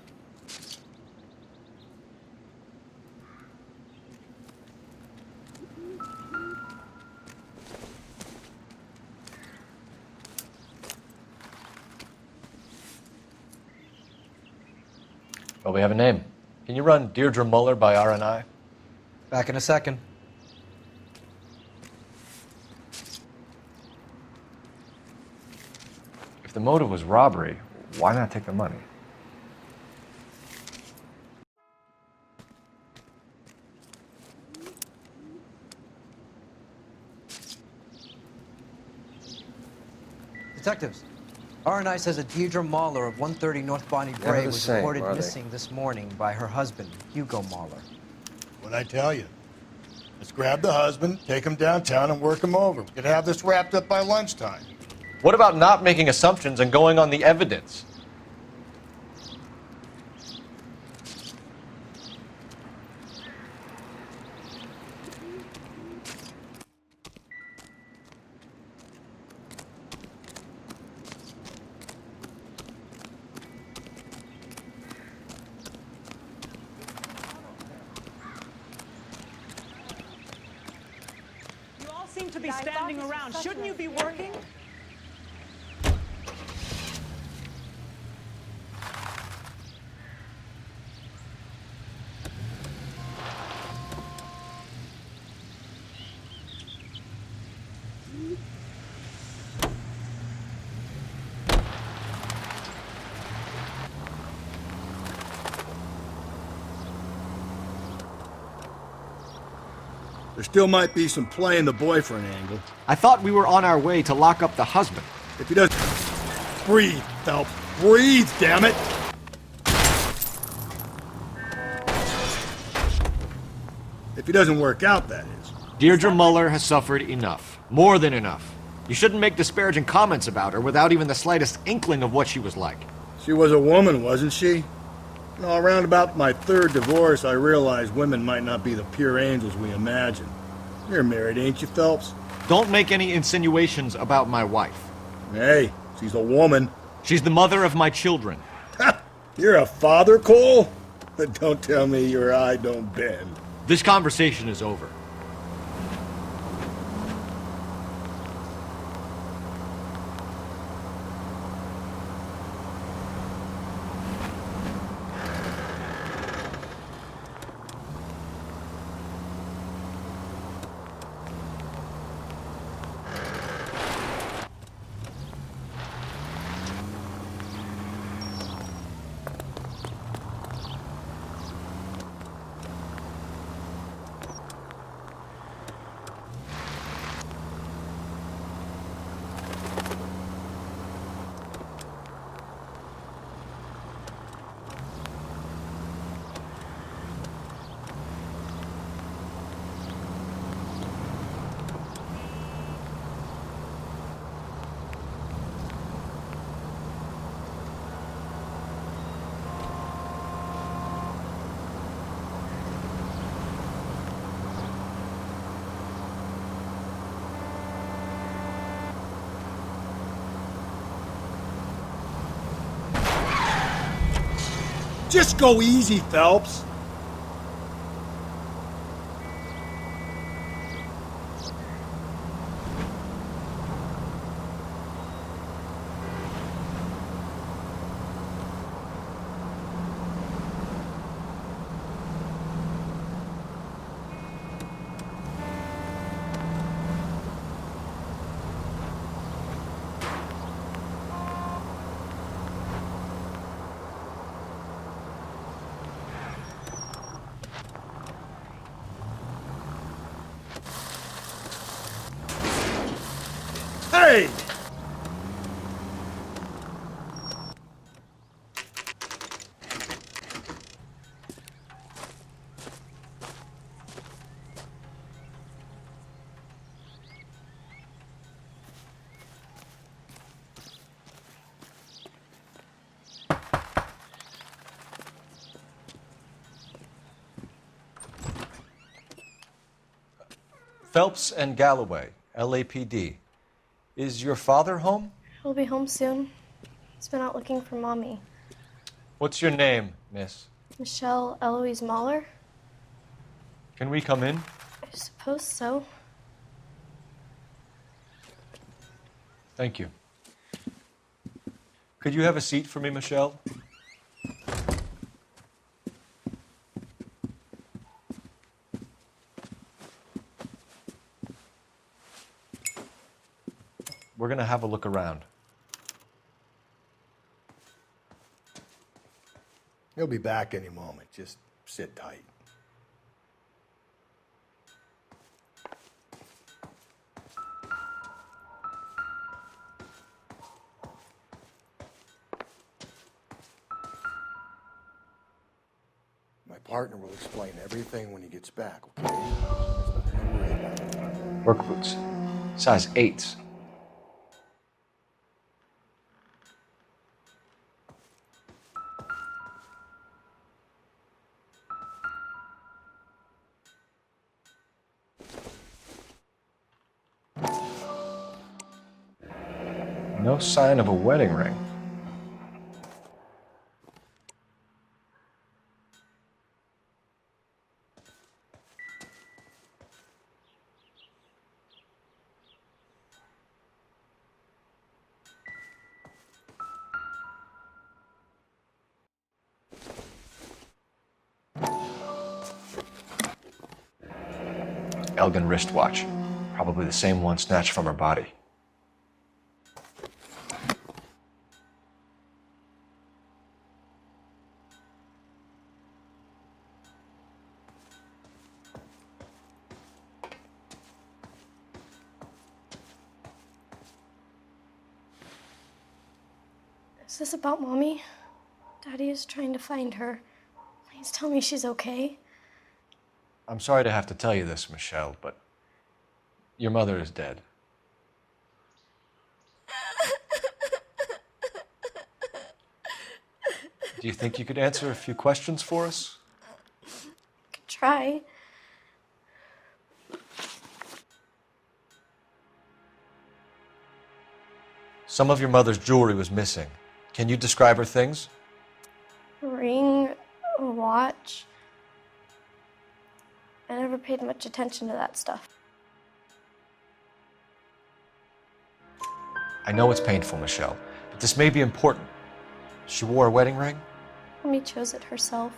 Well, we have a name. Can you run Deirdre Muller by RNI? Back in a second. If the motive was robbery, why not take the money? Detectives, RNI says a Deirdre Mahler of 130 North Bonnie Never Bray the was same, reported are they? missing this morning by her husband, Hugo Mahler. What'd I tell you? Let's grab the husband, take him downtown, and work him over. We could have this wrapped up by lunchtime. What about not making assumptions and going on the evidence? seem to be standing around. Shouldn't you be working? There still might be some playing the boyfriend angle. I thought we were on our way to lock up the husband. If he doesn't... Breathe, Phelps. Breathe, damn it! If he doesn't work out, that is. Deirdre Muller has suffered enough. More than enough. You shouldn't make disparaging comments about her without even the slightest inkling of what she was like. She was a woman, wasn't she? You know, around about my third divorce, I realized women might not be the pure angels we imagine. You're married, ain't you, Phelps? Don't make any insinuations about my wife. Hey, she's a woman. She's the mother of my children. You're a father, Cole? But don't tell me your eye don't bend. This conversation is over. Just go easy, Phelps. Hey! Phelps and Galloway, LAPD. Is your father home? He'll be home soon. He's been out looking for Mommy. What's your name, miss? Michelle Eloise Mahler? Can we come in? I suppose so. Thank you. Could you have a seat for me, Michelle? We're going to have a look around. He'll be back any moment. Just sit tight. My partner will explain everything when he gets back, okay? There's nothing to worry about. Work boots. Size 8s. No sign of a wedding ring. Elgin wristwatch. Probably the same one snatched from her body. Is this about Mommy? Daddy is trying to find her. Please tell me she's okay. I'm sorry to have to tell you this, Michelle, but your mother is dead. Do you think you could answer a few questions for us? Could try. Some of your mother's jewelry was missing. Can you describe her things? A ring, a watch. I never paid much attention to that stuff. I know it's painful, Michelle, but this may be important. She wore a wedding ring? Mommy chose it herself.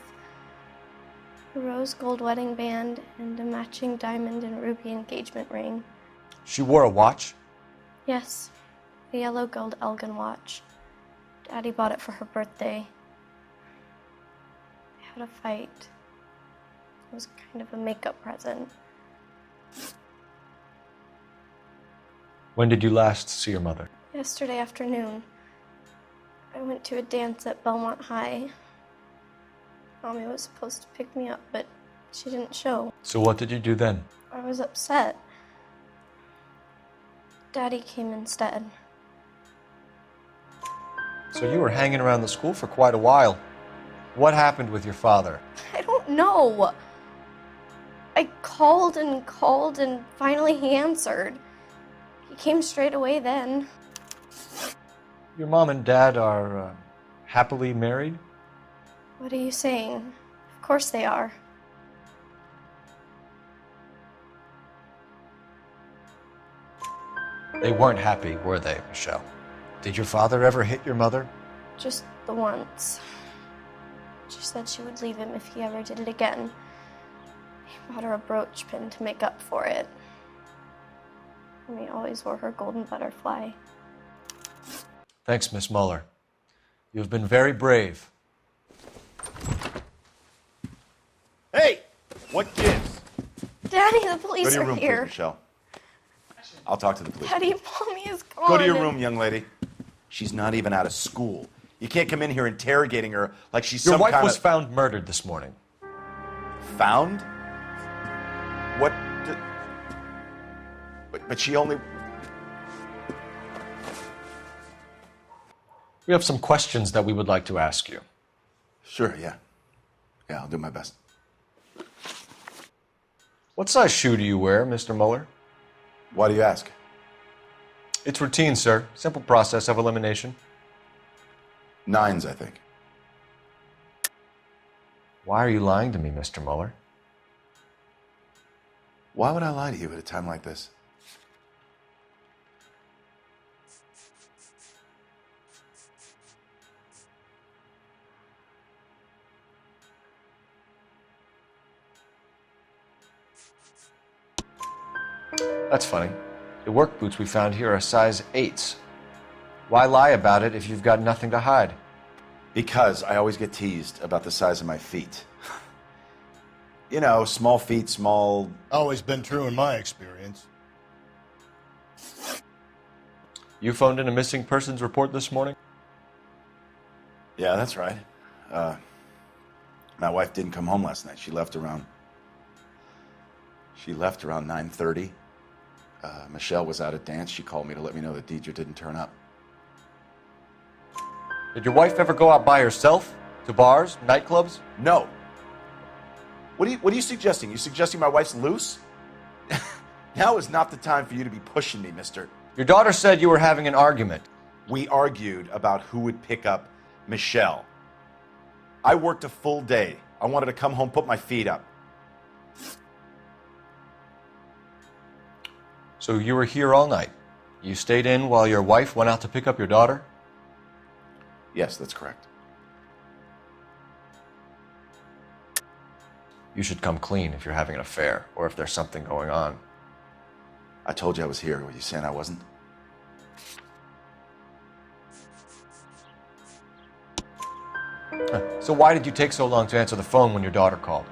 A rose gold wedding band and a matching diamond and ruby engagement ring. She wore a watch? Yes, a yellow gold Elgin watch. Daddy bought it for her birthday. They had a fight. It was kind of a makeup present. When did you last see your mother? Yesterday afternoon. I went to a dance at Belmont High. Mommy was supposed to pick me up, but she didn't show. So what did you do then? I was upset. Daddy came instead. So you were hanging around the school for quite a while. What happened with your father? I don't know. I called and finally he answered. He came straight away then. Your mom and dad are happily married? What are you saying? Of course they are. They weren't happy, were they, Michelle? Did your father ever hit your mother? Just the once. She said she would leave him if he ever did it again. He bought her a brooch pin to make up for it. And he always wore her golden butterfly. Thanks, Miss Muller. You have been very brave. Hey! What gives? Daddy, the police Go to your are room, here. please, Michelle. I'll talk to the police. Daddy, Mommy is gone. Go to your room, young lady. She's not even out of school. You can't come in here interrogating her like she's Your some wife kind was of... found murdered this morning. Found? What? But she only... We have some questions that we would like to ask you. Sure, yeah. Yeah, I'll do my best. What size shoe do you wear, Mr. Muller? Why do you ask? It's routine, sir. Simple process of elimination. 9s, I think. Why are you lying to me, Mr. Muller? Why would I lie to you at a time like this? That's funny. The work boots we found here are size 8s. Why lie about it if you've got nothing to hide? Because I always get teased about the size of my feet. You know, small feet, small... Always been true in my experience. You phoned in a missing persons report this morning? Yeah, that's right. My wife didn't come home last night. She left around 9:30. Michelle was out at dance. She called me to let me know that Deidre didn't turn up. Did your wife ever go out by herself? To bars, nightclubs? No. What are you suggesting? You suggesting my wife's loose? Now is not the time for you to be pushing me, mister. Your daughter said you were having an argument. We argued about who would pick up Michelle. I worked a full day. I wanted to come home, put my feet up. So you were here all night. You stayed in while your wife went out to pick up your daughter? Yes, that's correct. You should come clean if you're having an affair or if there's something going on. I told you I was here. Were you saying I wasn't? So why did you take so long to answer the phone when your daughter called?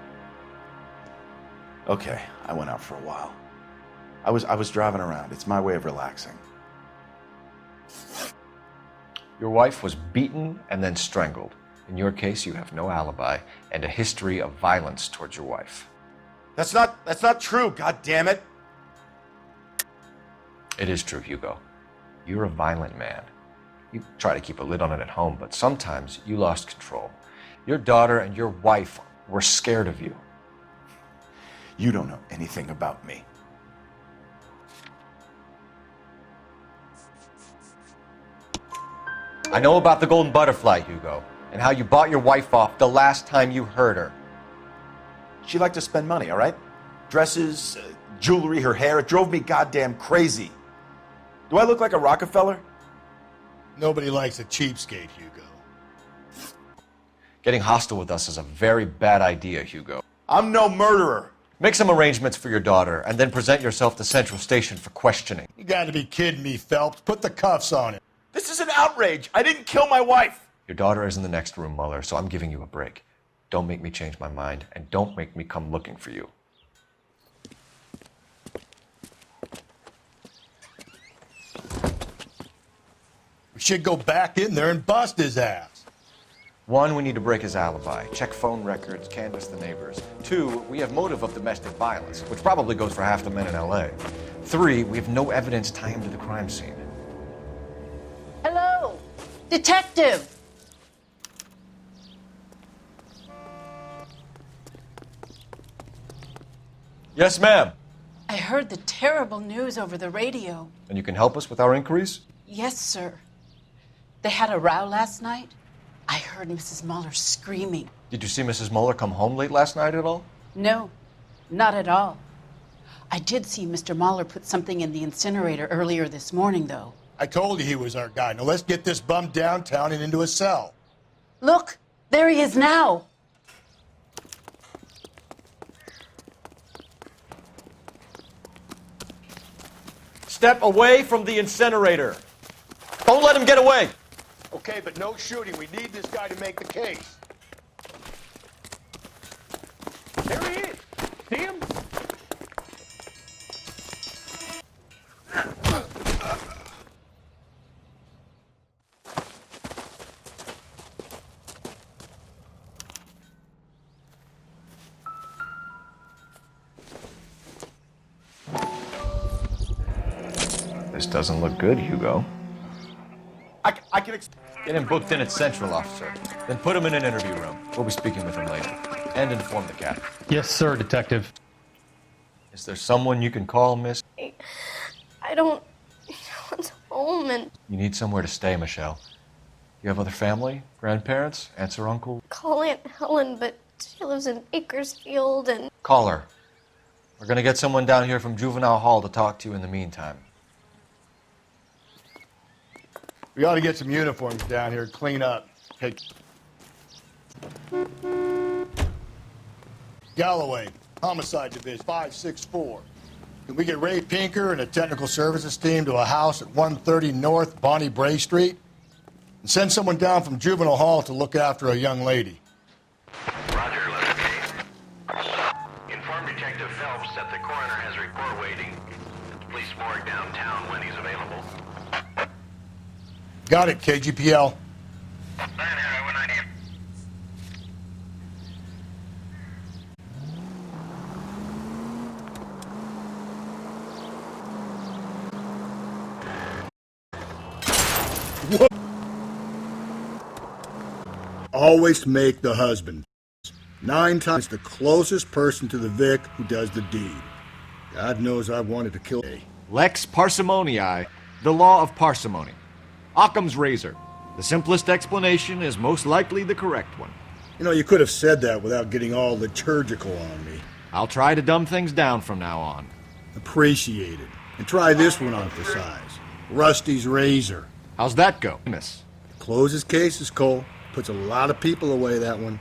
Okay, I went out for a while. I was driving around. It's my way of relaxing. Your wife was beaten and then strangled. In your case, you have no alibi and a history of violence towards your wife. That's not true, god damn it. It is true, Hugo. You're a violent man. You try to keep a lid on it at home, but sometimes you lost control. Your daughter and your wife were scared of you. You don't know anything about me. I know about the golden butterfly, Hugo, and how you bought your wife off the last time you heard her. She liked to spend money, all right? Dresses, jewelry, her hair. It drove me goddamn crazy. Do I look like a Rockefeller? Nobody likes a cheapskate, Hugo. Getting hostile with us is a very bad idea, Hugo. I'm no murderer. Make some arrangements for your daughter, and then present yourself to Central Station for questioning. You gotta be kidding me, Phelps. Put the cuffs on him. This is an outrage. I didn't kill my wife. Your daughter is in the next room, Muller, so I'm giving you a break. Don't make me change my mind, and don't make me come looking for you. We should go back in there and bust his ass. 1, we need to break his alibi. Check phone records, canvass the neighbors. 2, we have motive of domestic violence, which probably goes for half the men in L.A. 3, we have no evidence tying him to the crime scene. Hello, detective. Yes, ma'am. I heard the terrible news over the radio. And you can help us with our inquiries? Yes, sir. They had a row last night. I heard Mrs. Muller screaming. Did you see Mrs. Muller come home late last night at all? No, not at all. I did see Mr. Muller put something in the incinerator earlier this morning, though. I told you he was our guy. Now let's get this bum downtown and into a cell. Look, there he is now. Step away from the incinerator. Don't let him get away. Okay, but no shooting. We need this guy to make the case. There he is. See him? This doesn't look good, Hugo. I can Get him booked in at Central, officer. Then put him in an interview room. We'll be speaking with him later. And inform the captain. Yes, sir, detective. Is there someone you can call, miss? I don't want home and You need somewhere to stay, Michelle. You have other family? Grandparents? Aunts or uncle? call Aunt Helen, but she lives in Bakersfield and Call her. We're gonna get someone down here from Juvenile Hall to talk to you in the meantime. We ought to get some uniforms down here, clean up. Hey. Galloway, Homicide Division, 564. Can we get Ray Pinker and a technical services team to a house at 130 North Bonnie Bray Street? And send someone down from Juvenile Hall to look after a young lady. Roger, Leatherface. Inform Detective Phelps that the coroner has a report waiting at the police morgue downtown when he's available. Got it, KGPL. Always make the husband. 9 times the closest person to the Vic who does the deed. God knows I wanted to kill a. Lex parsimoniae, the law of parsimony. Occam's razor. The simplest explanation is most likely the correct one. You know, you could have said that without getting all liturgical on me. I'll try to dumb things down from now on. Appreciate it. And try this one on for size. Rusty's razor. How's that go, miss? Closes cases, Cole. Puts a lot of people away, that one.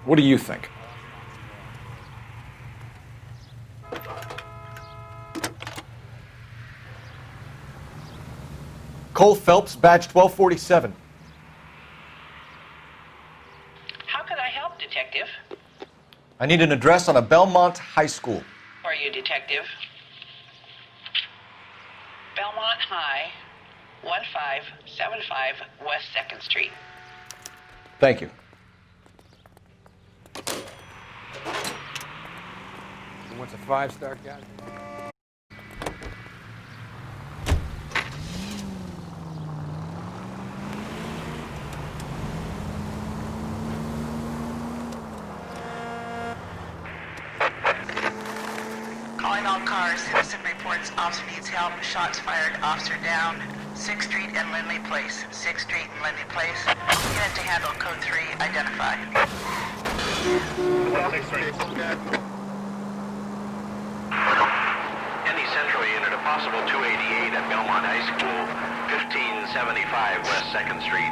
What do you think? Cole Phelps, badge 1247. How can I help, Detective? I need an address on a Belmont High School. Are you Detective? Belmont High, 1575 West 2nd Street. Thank you. He wants a 5-star guy. Calling all cars. Citizen reports officer needs help. Shots fired. Officer down. 6th Street and Lindley Place. 6th Street and Lindley Place. Unit to handle code 3. Identify. Any Central unit, a possible 288 at Belmont High School, 1575 West 2nd Street.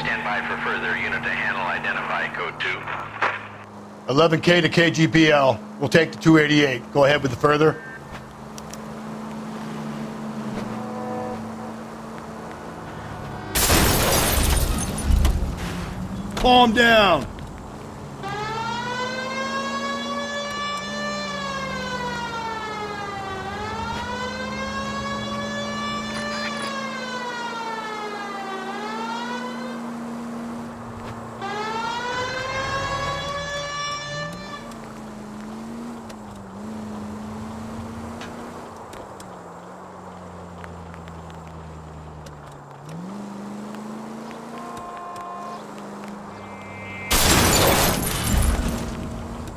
Stand by for further unit to handle. Identify code 2. 11K to KGPL. We'll take the 288. Go ahead with the further. Calm down.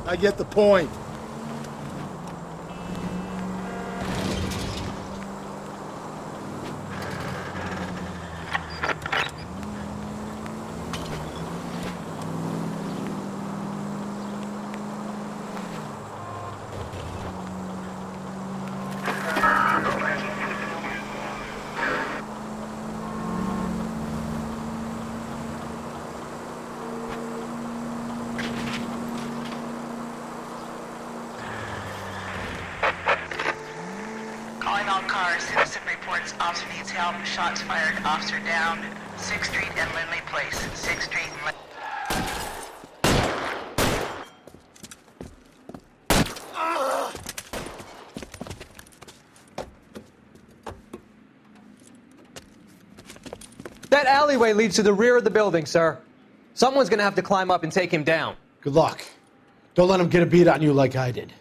I get the point. Calling all cars. Citizen reports officer needs help. Shots fired. Officer down. 6th Street and Lindley Place. 6th Street and Lindley. That alleyway leads to the rear of the building, sir. Someone's gonna have to climb up and take him down. Good luck. Don't let him get a beat on you like I did.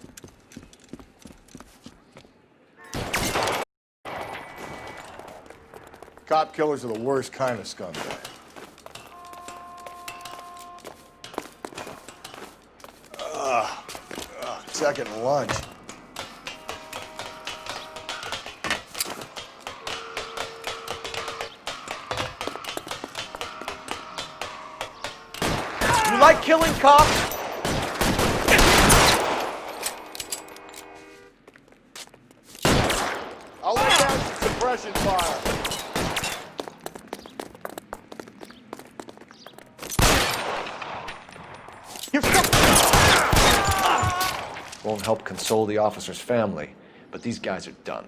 Cop killers are the worst kind of scumbag. Second lunch. You like killing cops? I'll lay down some suppression fire. Won't help console the officer's family, but these guys are done.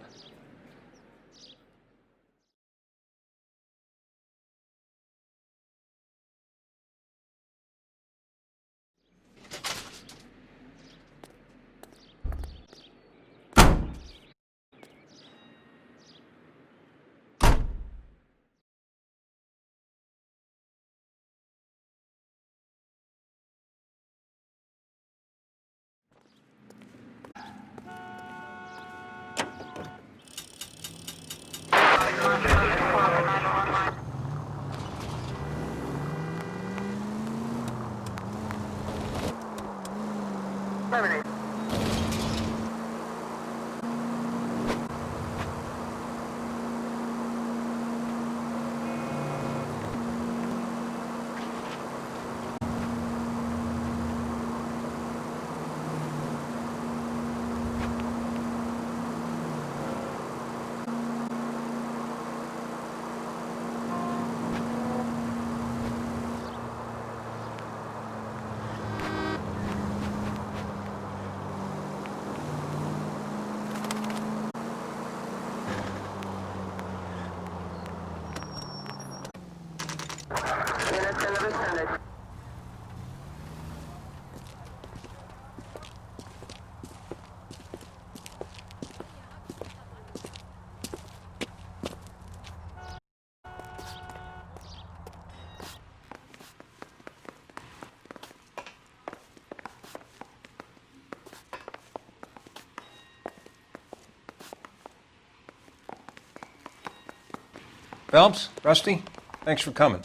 Phelps, Rusty, thanks for coming.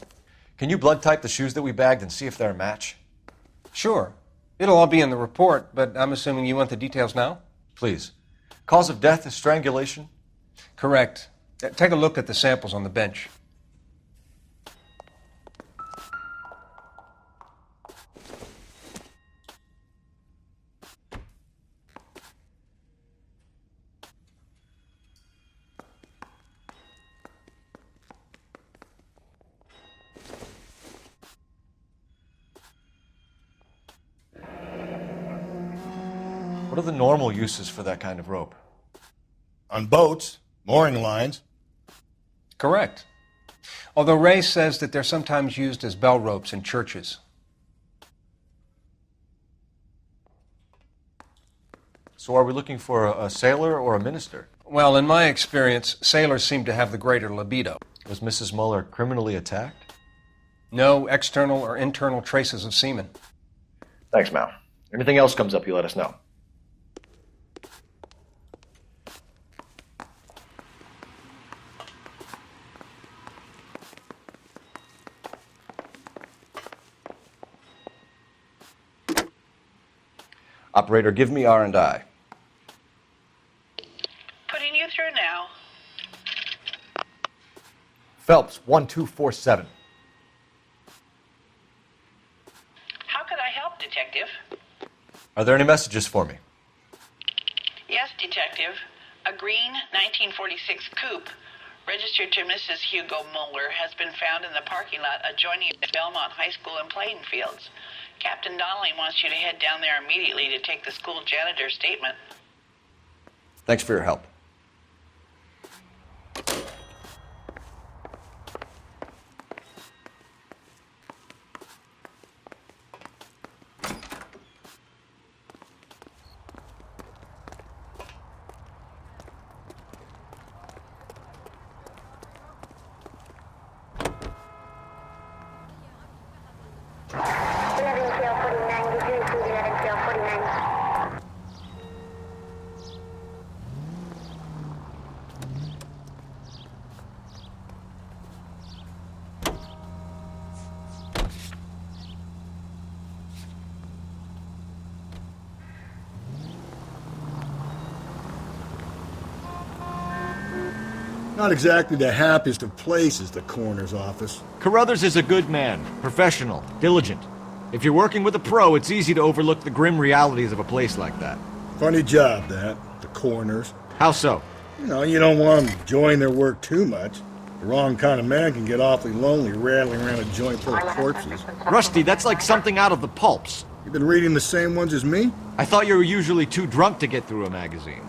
Can you blood type the shoes that we bagged and see if they're a match? Sure. It'll all be in the report, but I'm assuming you want the details now? Please. Cause of death is strangulation? Correct. Take a look at the samples on the bench. What are the normal uses for that kind of rope? On boats, mooring lines. Correct. Although Ray says that they're sometimes used as bell ropes in churches. So are we looking for a sailor or a minister? Well, in my experience, sailors seem to have the greater libido. Was Mrs. Muller criminally attacked? No external or internal traces of semen. Thanks, Mal. Anything else comes up, you let us know. Operator, give me R&I. Putting you through now. Phelps, 1247. How could I help, Detective? Are there any messages for me? Yes, Detective. A green 1946 coupe, registered to Mrs. Hugo Muller, has been found in the parking lot adjoining the Belmont High School and playing fields. Captain Donnelly wants you to head down there immediately to take the school janitor's statement. Thanks for your help. Not exactly the happiest of places, the coroner's office. Carruthers is a good man, professional, diligent. If you're working with a pro, it's easy to overlook the grim realities of a place like that. Funny job, that, the coroner's. How so? You don't want them enjoying their work too much. The wrong kind of man can get awfully lonely rattling around a joint full of corpses. Rusty, that's like something out of the pulps. You been reading the same ones as me? I thought you were usually too drunk to get through a magazine.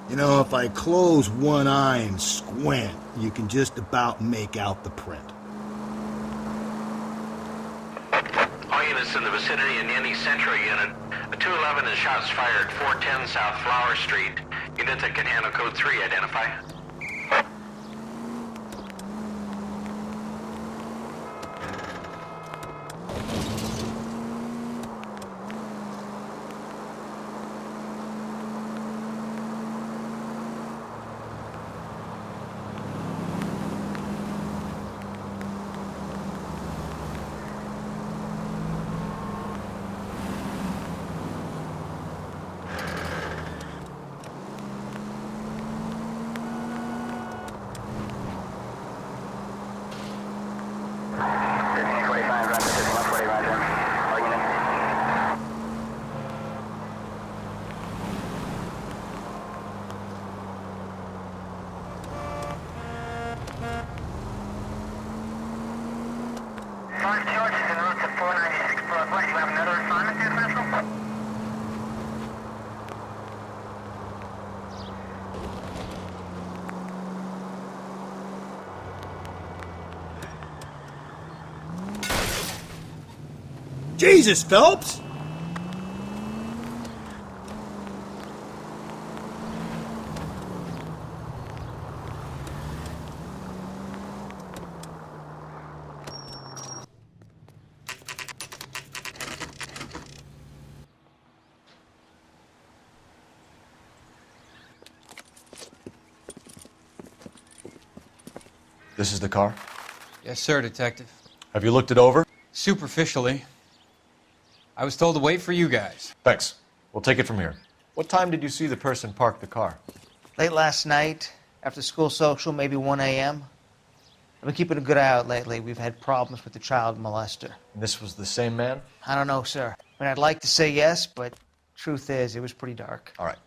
If I close one eye and squint, you can just about make out the print. All units in the vicinity in any Central unit. A 211 is shots fired, 410 South Flower Street. Unit that can handle code 3, identify. Jesus, Phelps! This is the car? Yes, sir, Detective. Have you looked it over? Superficially. I was told to wait for you guys. Thanks. We'll take it from here. What time did you see the person park the car? Late last night, after school social, maybe 1 a.m. I've been keeping a good eye out lately. We've had problems with the child molester. And this was the same man? I don't know, sir. I mean, I'd like to say yes, but truth is, it was pretty dark. All right.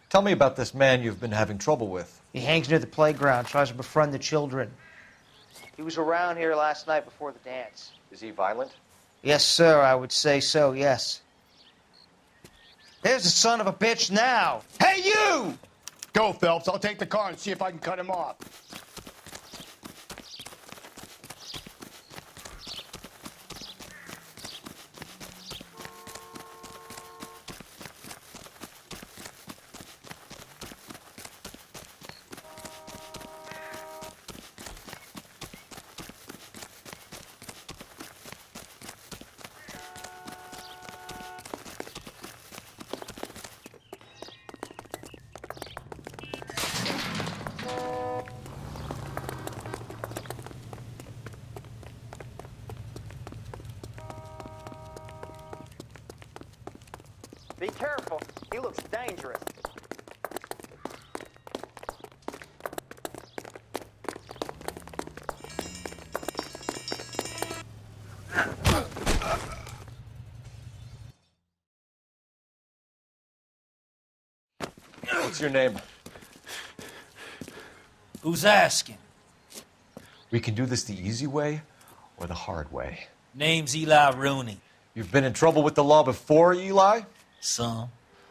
Tell me about this man you've been having trouble with. He hangs near the playground, tries to befriend the children. He was around here last night before the dance. Is he violent? Yes, sir, I would say so, yes. There's the son of a bitch now. Hey, you! Go, Phelps. I'll take the car and see if I can cut him off. Be careful. He looks dangerous. What's your name? Who's asking? We can do this the easy way or the hard way. Name's Eli Rooney. You've been in trouble with the law before, Eli? Some.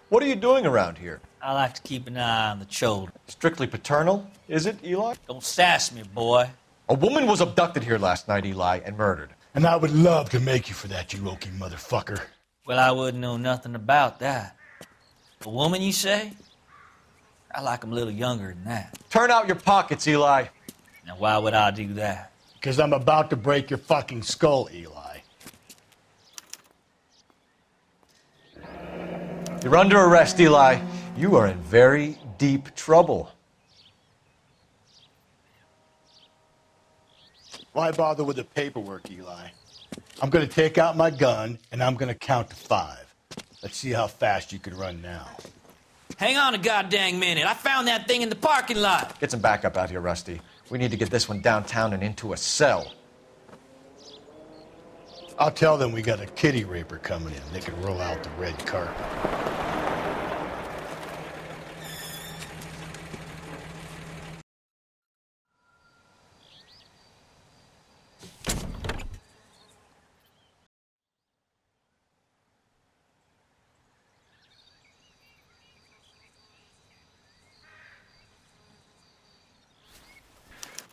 What are you doing around here? I like to keep an eye on the children. Strictly paternal, is it, Eli? Don't sass me, boy. A woman was abducted here last night, Eli, and murdered. And I would love to make you for that, you oaky motherfucker. Well, I wouldn't know nothing about that. A woman, you say? I like 'em a little younger than that. Turn out your pockets, Eli. Now, why would I do that? Because I'm about to break your fucking skull, Eli. You're under arrest, Eli. You are in very deep trouble. Why bother with the paperwork, Eli? I'm going to take out my gun, and I'm going to count to 5. Let's see how fast you can run now. Hang on a goddamn minute. I found that thing in the parking lot. Get some backup out here, Rusty. We need to get this one downtown and into a cell. I'll tell them we got a kitty raper coming in. They can roll out the red carpet.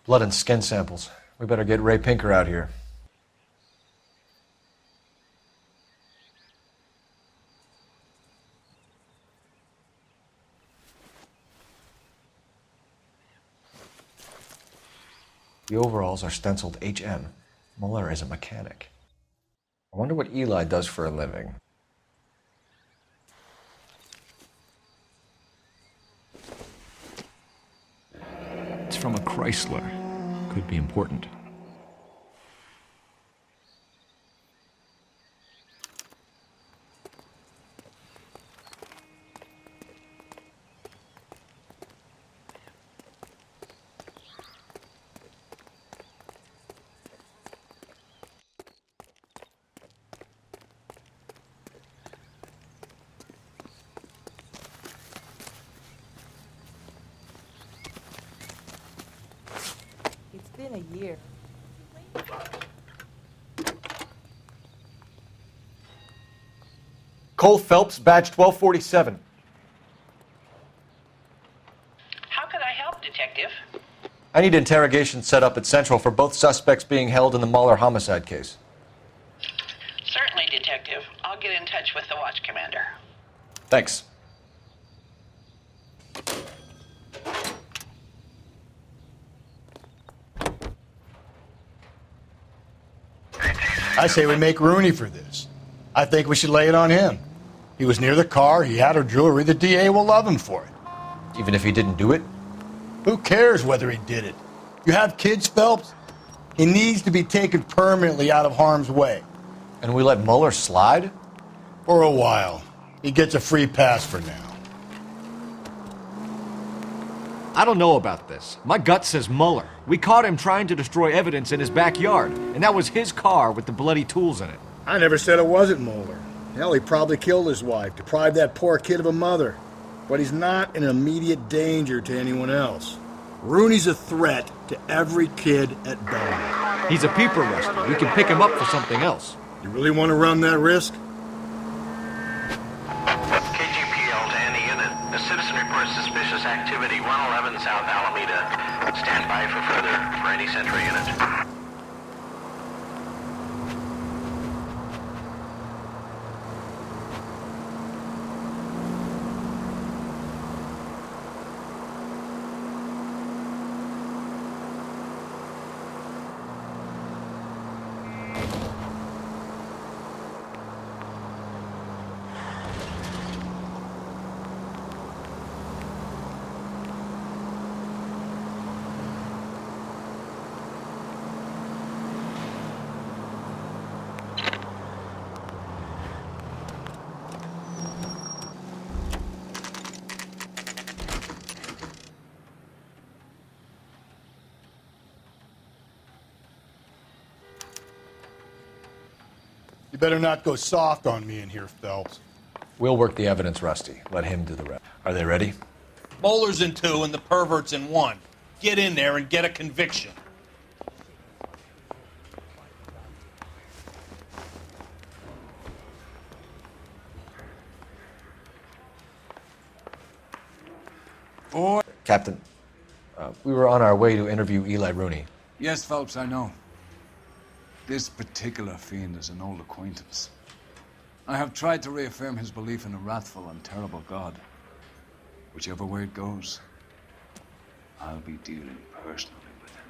Blood and skin samples. We better get Ray Pinker out here. The overalls are stenciled HM. Muller is a mechanic. I wonder what Eli does for a living. It's from a Chrysler. Could be important. It's been a year. Cole Phelps, badge 1247. How could I help, Detective? I need interrogation set up at Central for both suspects being held in the Muller homicide case. Certainly, Detective. I'll get in touch with the watch commander. Thanks. I say we make Rooney for this. I think we should lay it on him. He was near the car, he had her jewelry, the DA will love him for it. Even if he didn't do it? Who cares whether he did it? You have kids, Phelps? He needs to be taken permanently out of harm's way. And we let Mueller slide? For a while. He gets a free pass for now. I don't know about this. My gut says Mueller. We caught him trying to destroy evidence in his backyard, and that was his car with the bloody tools in it. I never said it wasn't Mueller. Hell, he probably killed his wife, deprived that poor kid of a mother. But he's not an immediate danger to anyone else. Rooney's a threat to every kid at Belmont. He's a peeper rescue. We can pick him up for something else. You really want to run that risk? KGPL to any unit. A citizen reports suspicious activity 111 South Alameda. Stand by for further for any Central unit. You better not go soft on me in here, Phelps. We'll work the evidence, Rusty. Let him do the rest. Are they ready? Bowler's in 2 and the pervert's in 1. Get in there and get a conviction. Captain, we were on our way to interview Eli Rooney. Yes, Phelps, I know. This particular fiend is an old acquaintance. I have tried to reaffirm his belief in a wrathful and terrible God. Whichever way it goes, I'll be dealing personally with him.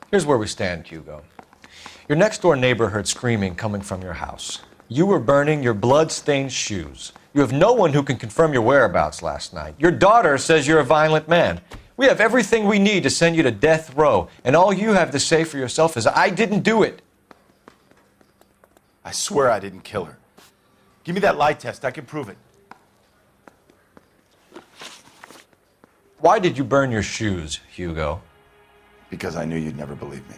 Here's where we stand, Hugo. Your next-door neighbor heard screaming coming from your house. You were burning your blood-stained shoes. You have no one who can confirm your whereabouts last night. Your daughter says you're a violent man. We have everything we need to send you to death row, and all you have to say for yourself is, I didn't do it. I swear I didn't kill her. Give me that lie test. I can prove it. Why did you burn your shoes, Hugo? Because I knew you'd never believe me.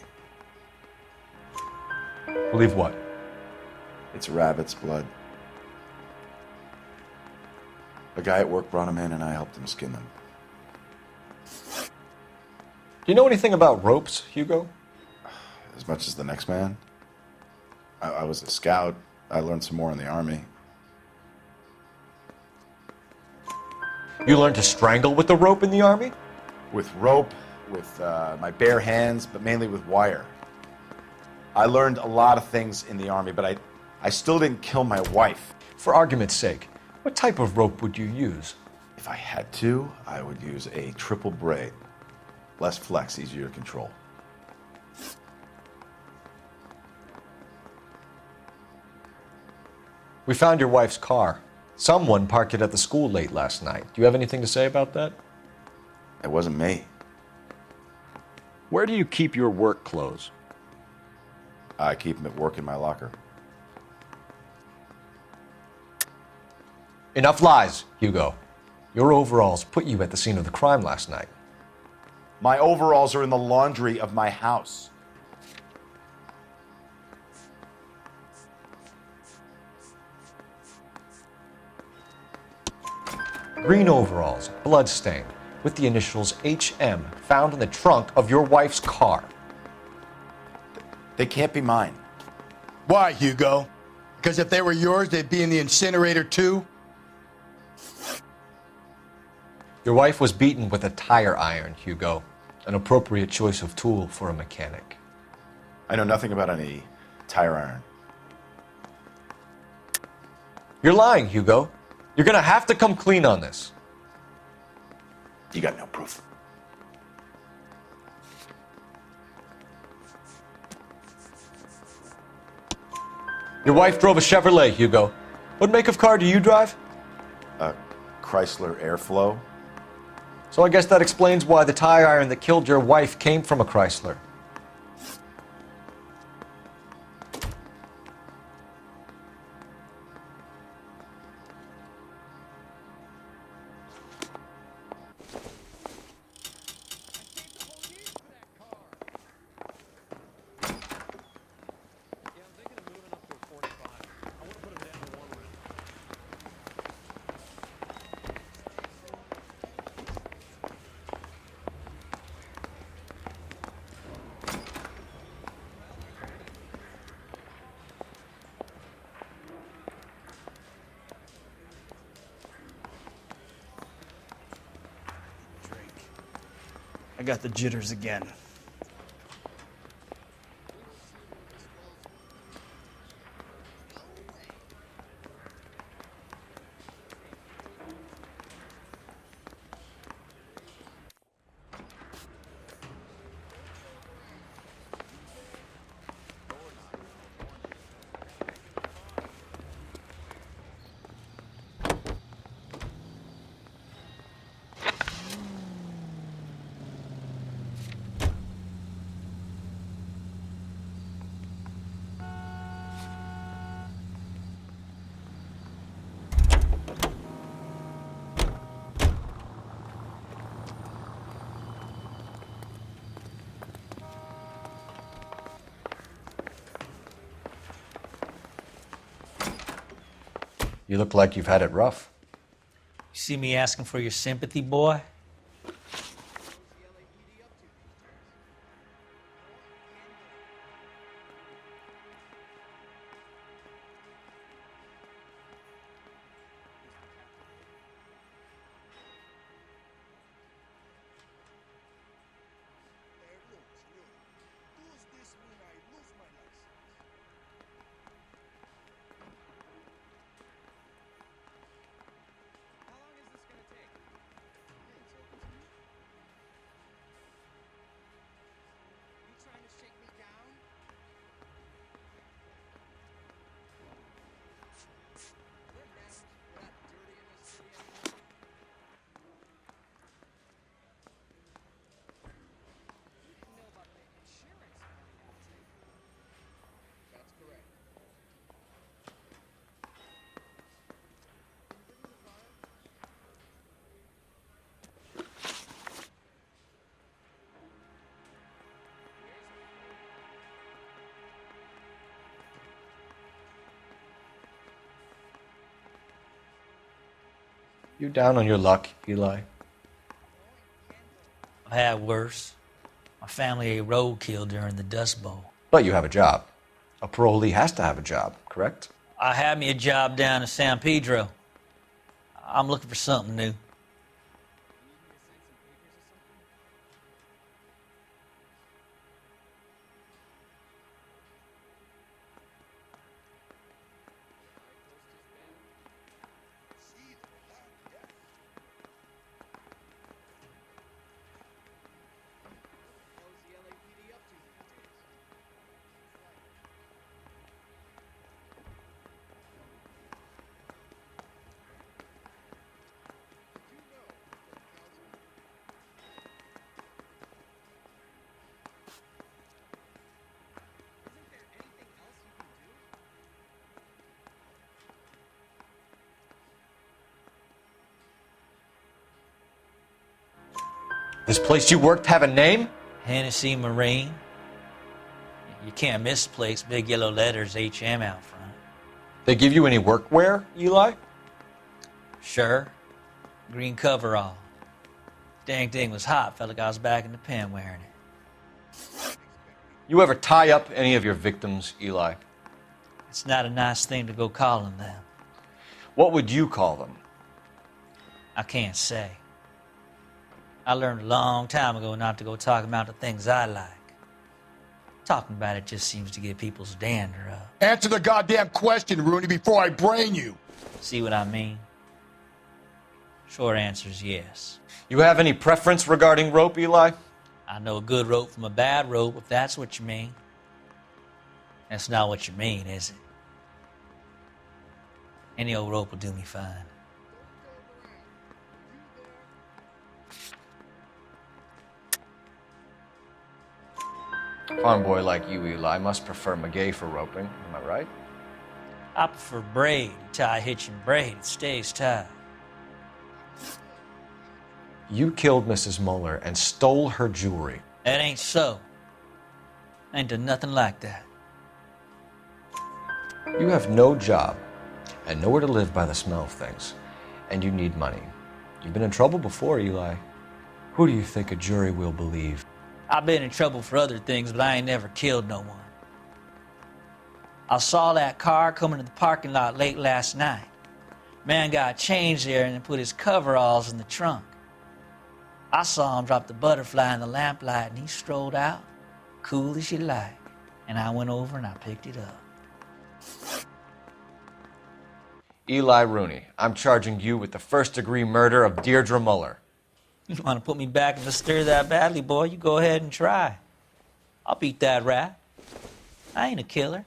Believe what? It's rabbit's blood. A guy at work brought them in and I helped him skin them. Do you know anything about ropes, Hugo? As much as the next man. I was a scout. I learned some more in the Army. You learned to strangle with the rope in the Army? With rope, with my bare hands, but mainly with wire. I learned a lot of things in the Army, but I still didn't kill my wife. For argument's sake, what type of rope would you use? If I had to, I would use a triple braid. Less flex, easier to control. We found your wife's car. Someone parked it at the school late last night. Do you have anything to say about that? It wasn't me. Where do you keep your work clothes? I keep them at work in my locker. Enough lies, Hugo. Your overalls put you at the scene of the crime last night. My overalls are in the laundry of my house. Green overalls, bloodstained, with the initials HM found in the trunk of your wife's car. They can't be mine. Why, Hugo? Because if they were yours, they'd be in the incinerator too? Your wife was beaten with a tire iron, Hugo. An appropriate choice of tool for a mechanic. I know nothing about any tire iron. You're lying, Hugo. You're gonna have to come clean on this. You got no proof. Your wife drove a Chevrolet, Hugo. What make of car do you drive? A Chrysler Airflow. So I guess that explains why the tire iron that killed your wife came from a Chrysler. I got the jitters again. You look like you've had it rough. You see me asking for your sympathy, boy? You down on your luck, Eli? I've had worse. My family ate roadkill during the Dust Bowl. But you have a job. A parolee has to have a job, correct? I had me a job down in San Pedro. I'm looking for something new. This place you worked have a name? Hennessy Marine. You can't misplace big yellow letters HM out front. They give you any workwear, Eli? Sure. Green coverall. Dang thing was hot. Felt like I was back in the pen wearing it. You ever tie up any of your victims, Eli? It's not a nice thing to go calling them. What would you call them? I can't say. I learned a long time ago not to go talking about the things I like. Talking about it just seems to get people's dander up. Answer the goddamn question, Rooney, before I brain you. See what I mean? Short answer is yes. You have any preference regarding rope, Eli? I know a good rope from a bad rope, if that's what you mean. That's not what you mean, is it? Any old rope will do me fine. Farm boy like you, Eli, must prefer maguey for roping. Am I right? I prefer braid. You tie a hitch in braid, it stays tied. You killed Mrs. Muller and stole her jewelry. That ain't so. I ain't done nothing like that. You have no job and nowhere to live by the smell of things, and you need money. You've been in trouble before, Eli. Who do you think a jury will believe? I've been in trouble for other things, but I ain't never killed no one. I saw that car coming to the parking lot late last night. Man got changed there and then put his coveralls in the trunk. I saw him drop the butterfly in the lamplight, and he strolled out, cool as you like. And I went over and I picked it up. Eli Rooney, I'm charging you with the first-degree murder of Deirdre Muller. You want to put me back in the stir that badly, boy? You go ahead and try. I'll beat that rap. I ain't a killer.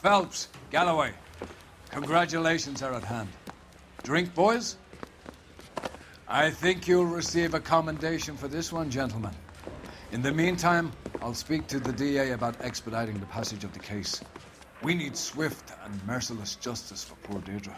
Phelps, Galloway, congratulations are at hand. Drink, boys? I think you'll receive a commendation for this one, gentlemen. In the meantime, I'll speak to the DA about expediting the passage of the case. We need swift and merciless justice for poor Deirdre.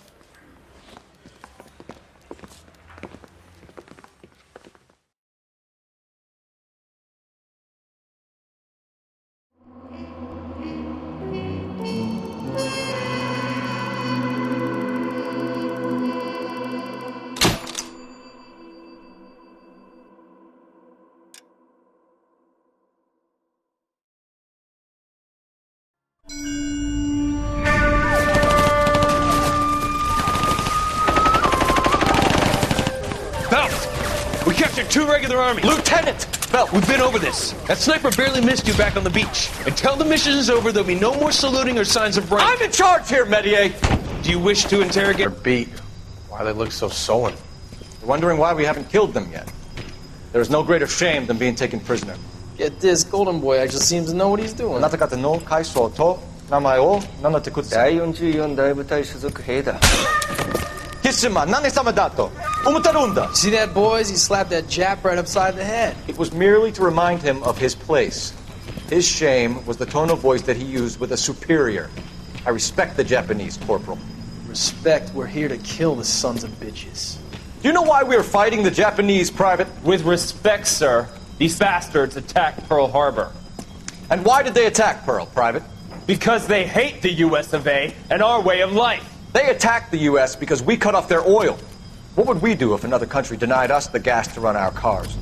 We captured 2 regular armies. Lieutenant! Well, we've been over this. That sniper barely missed you back on the beach. Until the mission is over, there'll be no more saluting or signs of rank. I'm in charge here, Medier! Do you wish to interrogate? They're beat. Why they look so sullen? You're wondering why we haven't killed them yet. There is no greater shame than being taken prisoner. Get this, Golden Boy actually seems to know what he's doing. あなた方の階層と名前を名乗ってください。第44大部隊所属兵だ。キッシマ、何様だと思ってるんだ。 See that, boys? He slapped that Jap right upside the head. It was merely to remind him of his place. His shame was the tone of voice that he used with a superior. I respect the Japanese, Corporal. Respect, we're here to kill the sons of bitches. Do you know why we are fighting the Japanese, Private? With respect, sir, these bastards attacked Pearl Harbor. And why did they attack Pearl, Private? Because they hate the US of A and our way of life. They attacked the U.S. because we cut off their oil. What would we do if another country denied us the gas to run our cars?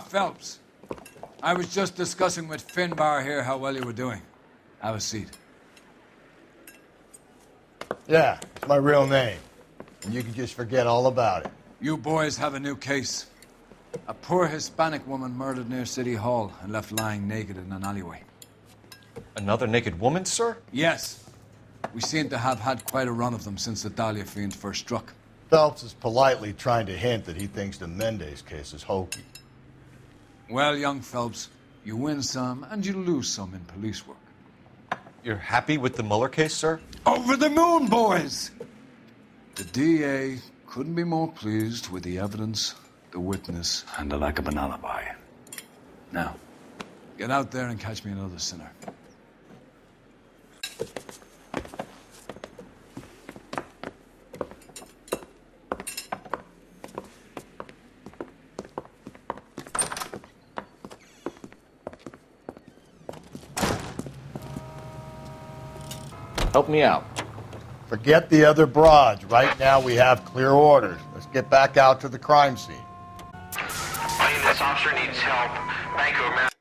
Phelps. I was just discussing with Finbar here how well you were doing. Have a seat. Yeah, it's my real name. And you can just forget all about it. You boys have a new case. A poor Hispanic woman murdered near City Hall and left lying naked in an alleyway. Another naked woman, sir? Yes. We seem to have had quite a run of them since the Dahlia fiend first struck. Phelps is politely trying to hint that he thinks the Mendez case is hokey. Well, young Phelps, you win some and you lose some in police work. You're happy with the Muller case, sir? Over the moon, boys! The DA couldn't be more pleased with the evidence, the witness, and the lack of an alibi. Now, get out there and catch me another sinner. Help me out. Forget the other broads. Right now we have clear orders. Let's get back out to the crime scene. This officer needs help. Bank of America.